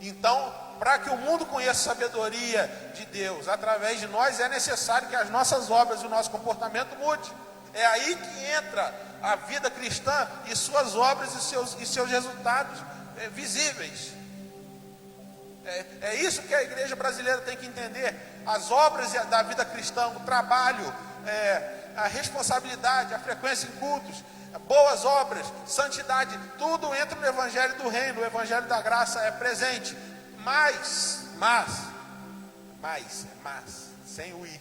Speaker 3: Então, para que o mundo conheça a sabedoria de Deus através de nós, é necessário que as nossas obras e o nosso comportamento mude. É aí que entra a vida cristã e suas obras e seus resultados visíveis. É isso que a igreja brasileira tem que entender. As obras da vida cristã, o trabalho, a responsabilidade, a frequência em cultos, boas obras, santidade, tudo entra no Evangelho do Reino. O Evangelho da Graça é presente. Mas, sem o i.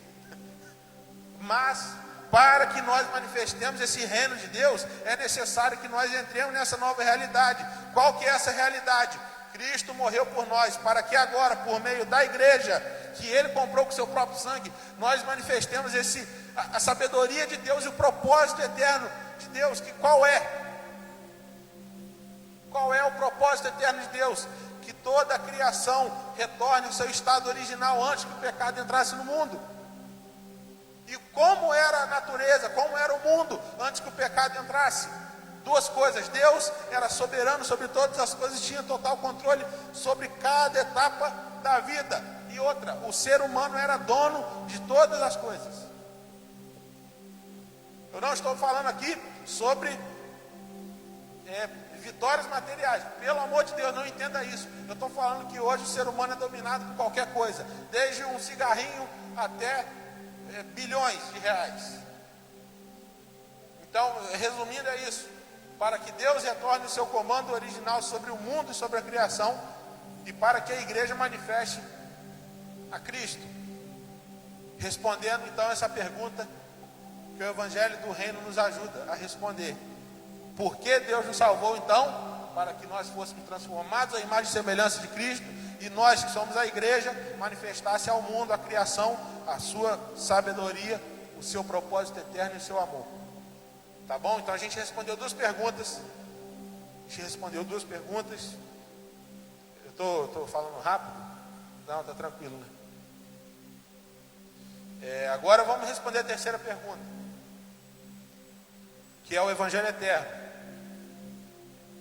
Speaker 3: Mas, para que nós manifestemos esse reino de Deus, é necessário que nós entremos nessa nova realidade. Qual que é essa realidade? Cristo morreu por nós, para que agora, por meio da igreja, que Ele comprou com seu próprio sangue, nós manifestemos a sabedoria de Deus e o propósito eterno de Deus. Qual é? Qual é o propósito eterno de Deus? Que toda a criação retorne ao seu estado original antes que o pecado entrasse no mundo. E como era a natureza, como era o mundo antes que o pecado entrasse? Duas coisas: Deus era soberano sobre todas as coisas, tinha total controle sobre cada etapa da vida. E outra, o ser humano era dono de todas as coisas. Eu não estou falando aqui sobre vitórias materiais, pelo amor de Deus, não entenda isso. Eu estou falando que hoje o ser humano é dominado por qualquer coisa, desde um cigarrinho até bilhões de reais. Então, resumindo, é isso. Para que Deus retorne o seu comando original sobre o mundo e sobre a criação, e para que a igreja manifeste a Cristo. Respondendo então essa pergunta que o Evangelho do Reino nos ajuda a responder. Por que Deus nos salvou então? Para que nós fôssemos transformados à imagem e semelhança de Cristo, e nós que somos a igreja, manifestasse ao mundo, à criação, a sua sabedoria, o seu propósito eterno e o seu amor. Tá bom? Então a gente respondeu duas perguntas. Eu estou falando rápido? Não, está tranquilo, né? Agora vamos responder a terceira pergunta, que é o Evangelho eterno.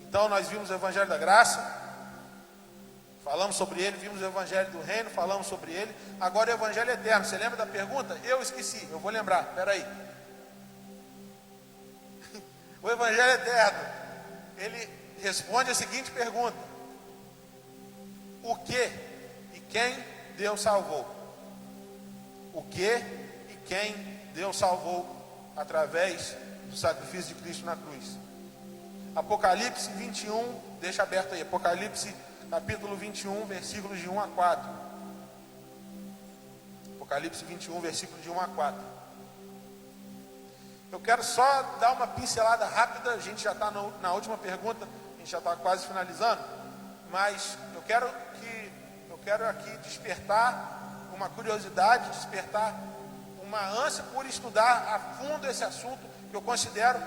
Speaker 3: Então nós vimos o Evangelho da Graça, falamos sobre ele, vimos o Evangelho do Reino, falamos sobre ele. Agora o Evangelho eterno. Você lembra da pergunta? Eu esqueci, eu vou lembrar, peraí. O Evangelho eterno, ele responde a seguinte pergunta: o que e quem Deus salvou? O que e quem Deus salvou através do sacrifício de Cristo na cruz? Apocalipse 21, deixa aberto aí, Apocalipse capítulo 21, versículos de 1 a 4. Apocalipse 21, versículo de 1 a 4. Eu quero só dar uma pincelada rápida, a gente já está na última pergunta, a gente já está quase finalizando, mas eu quero aqui despertar uma curiosidade, despertar uma ânsia por estudar a fundo esse assunto, que eu considero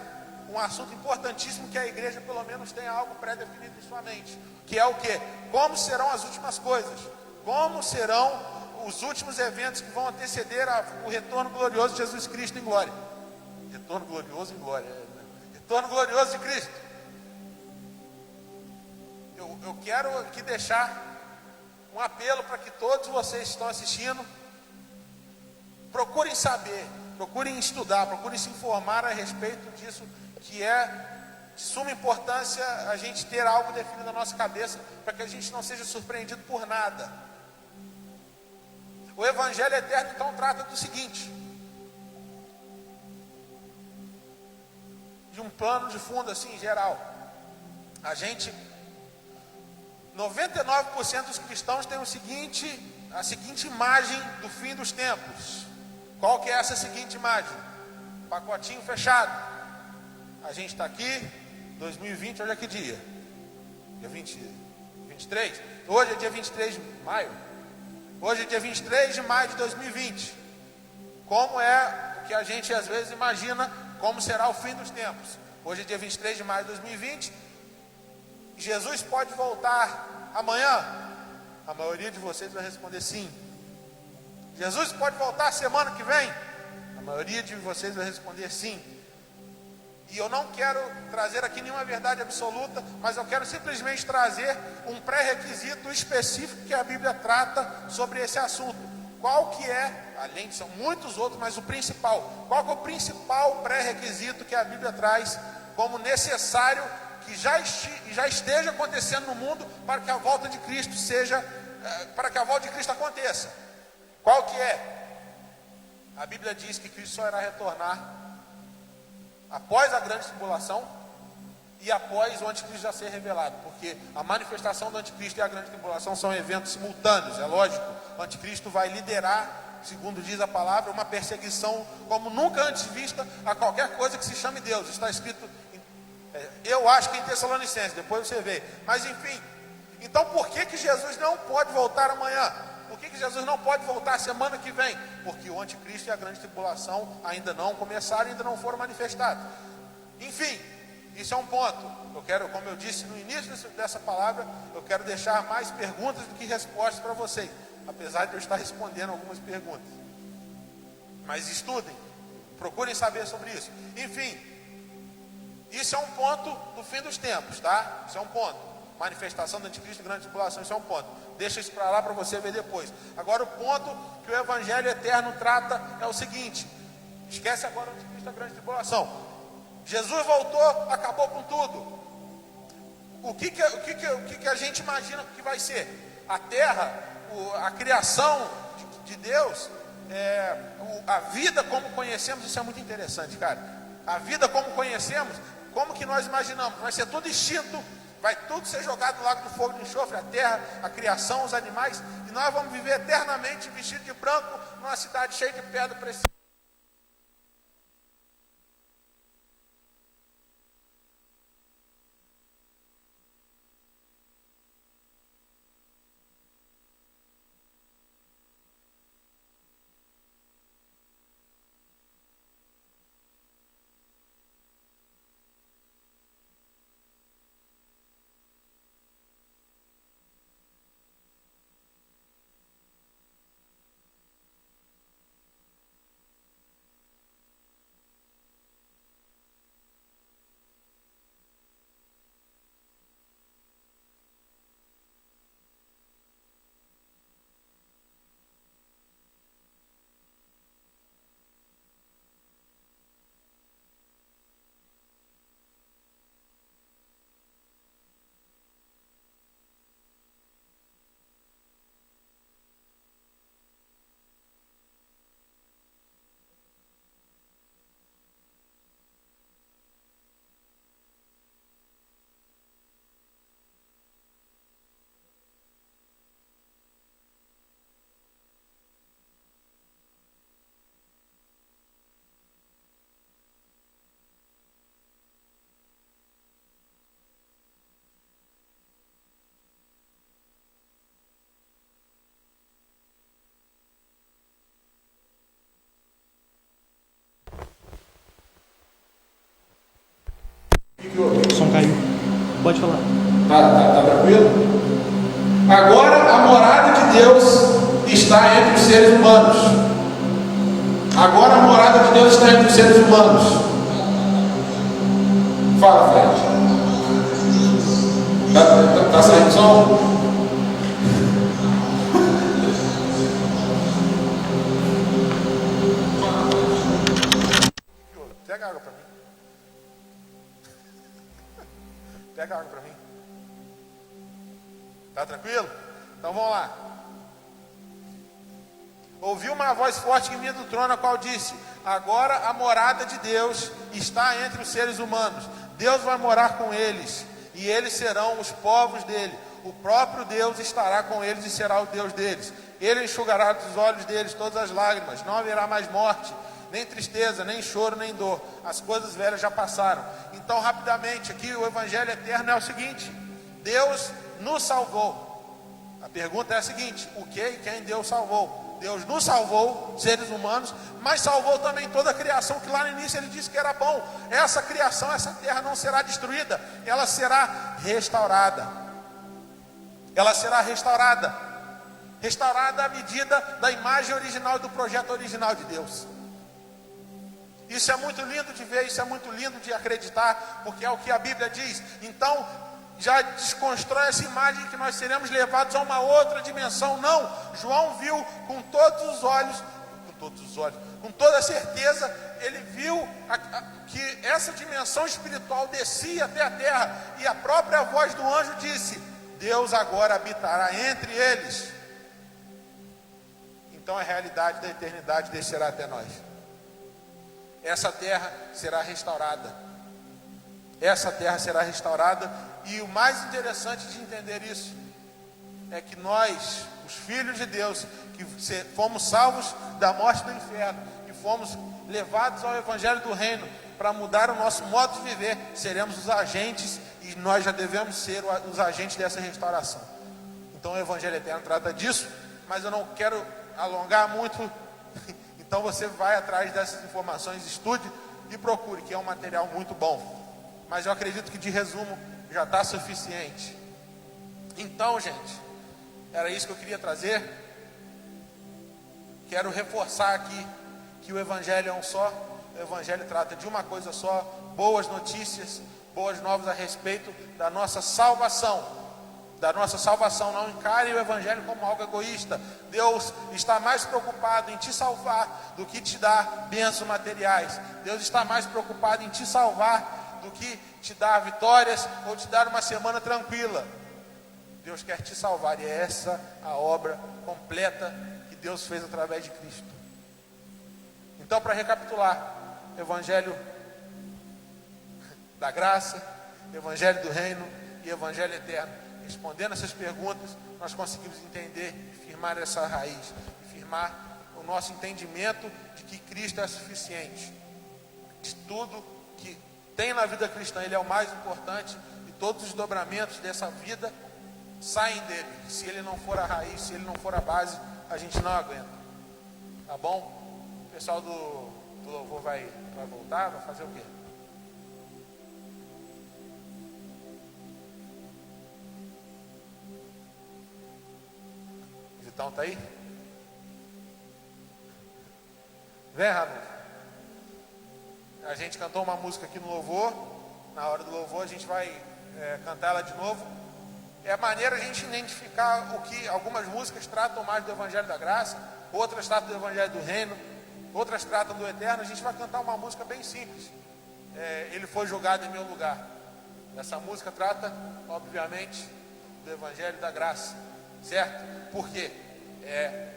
Speaker 3: um assunto importantíssimo, que a igreja pelo menos tenha algo pré-definido em sua mente, que é o quê? Como serão as últimas coisas? Como serão os últimos eventos que vão anteceder o retorno glorioso de Jesus Cristo em glória? Retorno glorioso em glória. Retorno glorioso de Cristo. Eu quero aqui deixar um apelo para que todos vocês que estão assistindo procurem saber, procurem estudar, procurem se informar a respeito disso, que é de suma importância a gente ter algo definido na nossa cabeça, para que a gente não seja surpreendido por nada. O Evangelho Eterno então trata do seguinte, de um plano de fundo assim em geral. 99% dos cristãos têm a seguinte imagem do fim dos tempos. Qual que é essa seguinte imagem? Pacotinho fechado. A gente está aqui, 2020, hoje é que dia? Dia 23? Hoje é dia 23 de maio. Hoje é dia 23 de maio de 2020. Como é o que a gente às vezes imagina como será o fim dos tempos? Hoje é dia 23 de maio de 2020. Jesus pode voltar amanhã? A maioria de vocês vai responder sim. Jesus pode voltar semana que vem? A maioria de vocês vai responder sim. E eu não quero trazer aqui nenhuma verdade absoluta, mas eu quero simplesmente trazer um pré-requisito específico que a Bíblia trata sobre esse assunto. Qual que é, além de são muitos outros, mas o principal, qual que é o principal pré-requisito que a Bíblia traz como necessário que já esteja acontecendo no mundo para que a volta de Cristo aconteça? Qual que é? A Bíblia diz que Cristo só irá retornar após a grande tribulação e após o anticristo já ser revelado, porque a manifestação do anticristo e a grande tribulação são eventos simultâneos. É lógico, o anticristo vai liderar, segundo diz a palavra, uma perseguição como nunca antes vista a qualquer coisa que se chame Deus. Está escrito, eu acho que em Tessalonicenses, depois você vê, mas enfim. Então por que Jesus não pode voltar amanhã? Por que Jesus não pode voltar semana que vem? Porque o anticristo e a grande tribulação ainda não começaram, ainda não foram manifestados. Enfim, isso é um ponto. Eu quero, como eu disse no início dessa palavra, eu quero deixar mais perguntas do que respostas para vocês, apesar de eu estar respondendo algumas perguntas. Mas estudem, procurem saber sobre isso. Enfim, isso é um ponto do fim dos tempos, tá? Isso é um ponto. Manifestação do anticristo e grande tribulação, isso é um ponto. Deixa isso para lá para você ver depois. Agora o ponto que o Evangelho Eterno trata é o seguinte. Esquece agora o anticristo e a grande tribulação. Jesus voltou, acabou com tudo. O que a gente imagina que vai ser? A terra, a criação de Deus, a vida como conhecemos, isso é muito interessante, cara. A vida como conhecemos, como que nós imaginamos? Vai ser tudo extinto. Vai tudo ser jogado no lago do fogo de enxofre, a terra, a criação, os animais, e nós vamos viver eternamente vestidos de branco numa cidade cheia de pedra preciosa.
Speaker 4: O som caiu. Pode falar.
Speaker 3: Tá tranquilo? Agora a morada de Deus está entre os seres humanos. Agora a morada de Deus está entre os seres humanos. Fala, Fred. Tá saindo som? Pega água pra mim. Pega água pra mim. Tá tranquilo? Então vamos lá. Ouvi uma voz forte que vinha do trono, a qual disse: agora a morada de Deus está entre os seres humanos. Deus vai morar com eles, e eles serão os povos dele. O próprio Deus estará com eles e será o Deus deles. Ele enxugará dos olhos deles todas as lágrimas. Não haverá mais morte, nem tristeza, nem choro, nem dor. As coisas velhas já passaram. Então, rapidamente, aqui o evangelho eterno é o seguinte: Deus nos salvou. A pergunta é a seguinte: o que e quem Deus salvou? Deus nos salvou, seres humanos, mas salvou também toda a criação, que lá no início ele disse que era bom. Essa criação, essa terra não será destruída, ela será restaurada. Ela será restaurada. Restaurada à medida da imagem original e do projeto original de Deus. Isso é muito lindo de ver, isso é muito lindo de acreditar, porque é o que a Bíblia diz. Então, já desconstrói essa imagem que nós seremos levados a uma outra dimensão. Não, João viu com todos os olhos, com toda certeza, ele viu que essa dimensão espiritual descia até a terra, e a própria voz do anjo disse: Deus agora habitará entre eles. Então a realidade da eternidade descerá até nós. Essa terra será restaurada. Essa terra será restaurada. E o mais interessante de entender isso é que nós, os filhos de Deus, que fomos salvos da morte do inferno e fomos levados ao evangelho do reino para mudar o nosso modo de viver, seremos os agentes, e nós já devemos ser os agentes dessa restauração. Então o evangelho eterno trata disso, mas eu não quero alongar muito. Então você vai atrás dessas informações, estude e procure, que é um material muito bom. Mas eu acredito que de resumo já está suficiente. Então, gente, era isso que eu queria trazer. Quero reforçar aqui que o evangelho é um só. O evangelho trata de uma coisa só: boas notícias, boas novas a respeito da nossa salvação. Da nossa salvação. Não encare o evangelho como algo egoísta. Deus está mais preocupado em te salvar do que te dar bênçãos materiais. Deus está mais preocupado em te salvar do que te dar vitórias ou te dar uma semana tranquila. Deus quer te salvar, e é essa a obra completa que Deus fez através de Cristo. Então, para recapitular, Evangelho da graça, Evangelho do reino e Evangelho eterno. Respondendo essas perguntas, nós conseguimos entender e firmar essa raiz, e firmar o nosso entendimento de que Cristo é suficiente. De tudo que tem na vida cristã, Ele é o mais importante, e todos os dobramentos dessa vida saem dele. Se Ele não for a raiz, se Ele não for a base, a gente não aguenta. Tá bom? O pessoal do louvor vai voltar, vai fazer o quê? O Vitão tá aí? Vem, Ramon. A gente cantou uma música aqui no louvor. Na hora do louvor a gente vai cantar ela de novo. É a maneira a gente identificar o que algumas músicas tratam mais do Evangelho da Graça, outras tratam do Evangelho do Reino, outras tratam do Eterno. A gente vai cantar uma música bem simples. Ele foi julgado em meu lugar. Essa música trata, obviamente, do Evangelho da Graça, certo? Por quê? É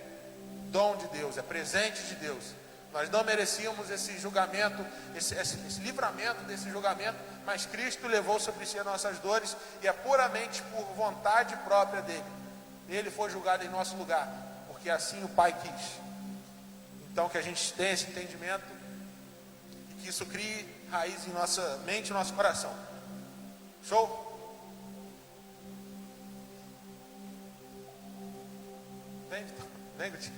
Speaker 3: dom de Deus, é presente de Deus. Nós não merecíamos esse julgamento, esse livramento desse julgamento, mas Cristo levou sobre si as nossas dores, e é puramente por vontade própria dele. Ele foi julgado em nosso lugar, porque assim o Pai quis. Então que a gente tenha esse entendimento, e que isso crie raiz em nossa mente e nosso coração. Show? Vem, Guti.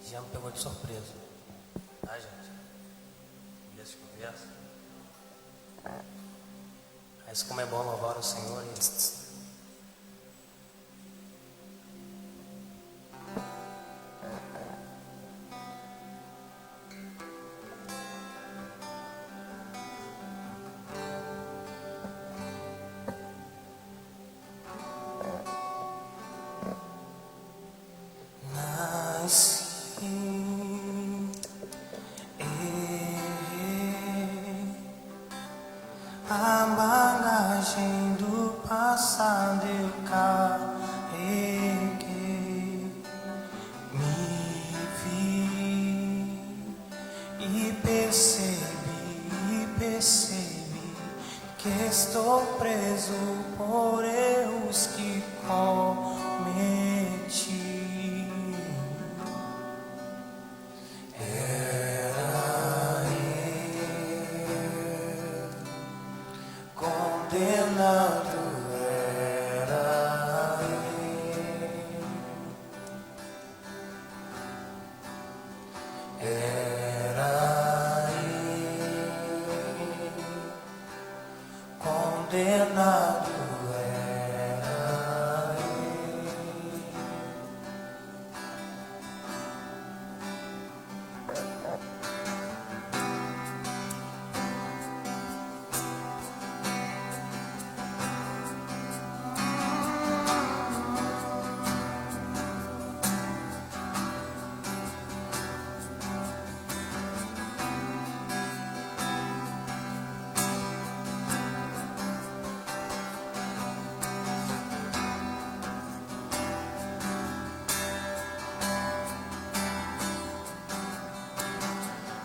Speaker 5: Já me pegou de surpresa. Tá, gente? Beleza de conversa? Mas como é bom louvar o Senhor e...
Speaker 1: A bagagem do passado eu carreguei, me vi e percebi que estou preso por erros que cometi. Condenado era condenado era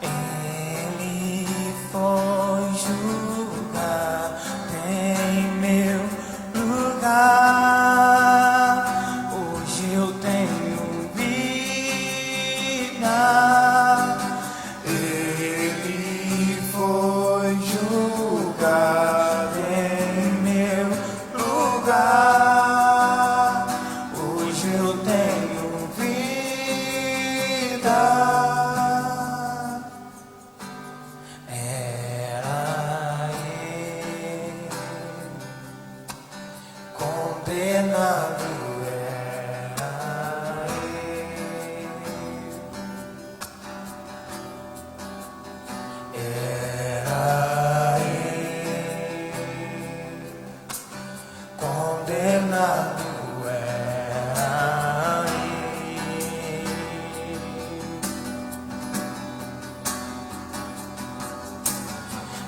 Speaker 1: Ele foi julgar em meu lugar. Hoje eu tenho vida. Ele foi julgar em meu lugar. Hoje eu tenho vida. Condenado era condenado era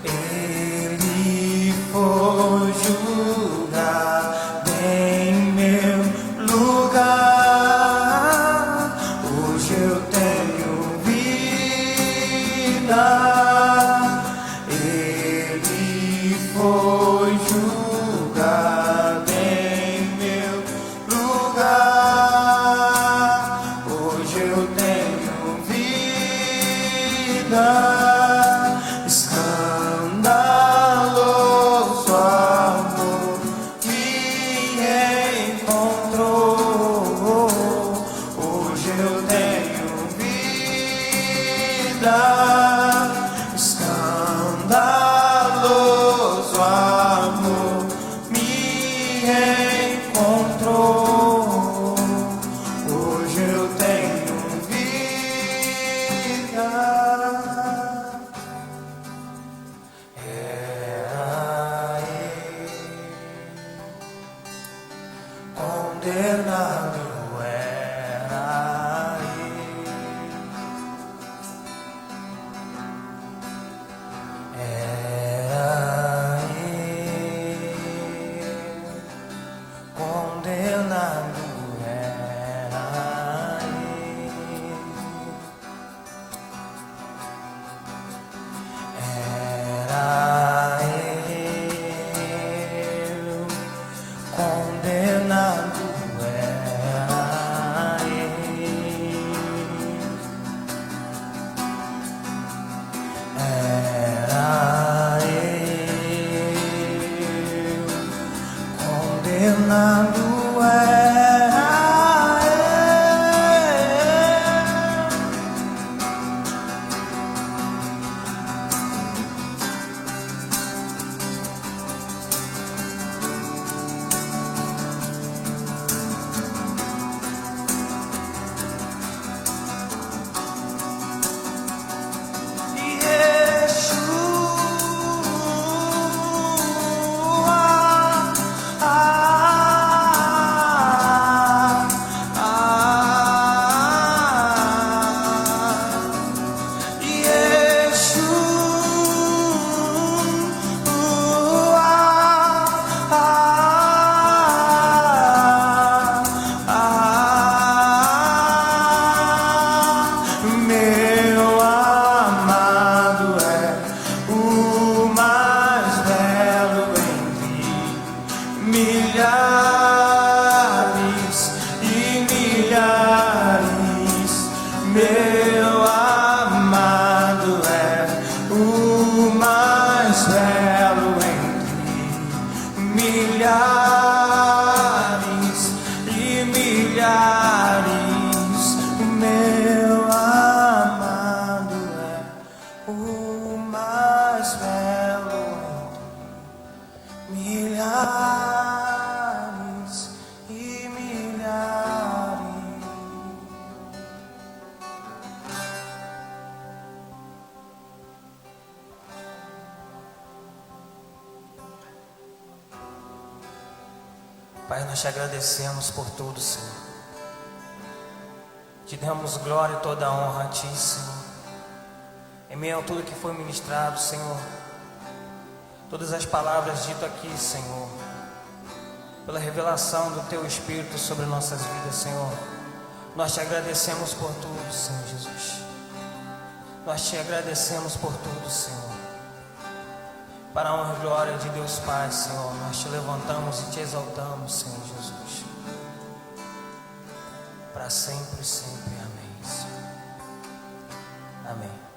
Speaker 1: ele foi julgar em meu lugar. Hoje eu tenho vida. Ele foi julgar em meu lugar. Hoje eu tenho vida. Escandaloso amor me encontrou. Hoje eu tenho vida. Escandaloso amor me encontrou. Hoje eu tenho vida. Condenado era Meu amado é o mais belo entre milhares e milhares. Meu amado é o mais belo entre milhares e milhares.
Speaker 5: Pai, nós te agradecemos por tudo, Senhor. Te damos glória e toda a honra a Ti, Senhor. Em meio a tudo que foi ministrado, Senhor, todas as palavras ditas aqui, Senhor, pela revelação do Teu Espírito sobre nossas vidas, Senhor, nós te agradecemos por tudo, Senhor Jesus. Nós te agradecemos por tudo, Senhor. Para a honra e glória de Deus Pai, Senhor, nós te levantamos e te exaltamos, Senhor Jesus. Para sempre, sempre. Amém, Senhor. Amém.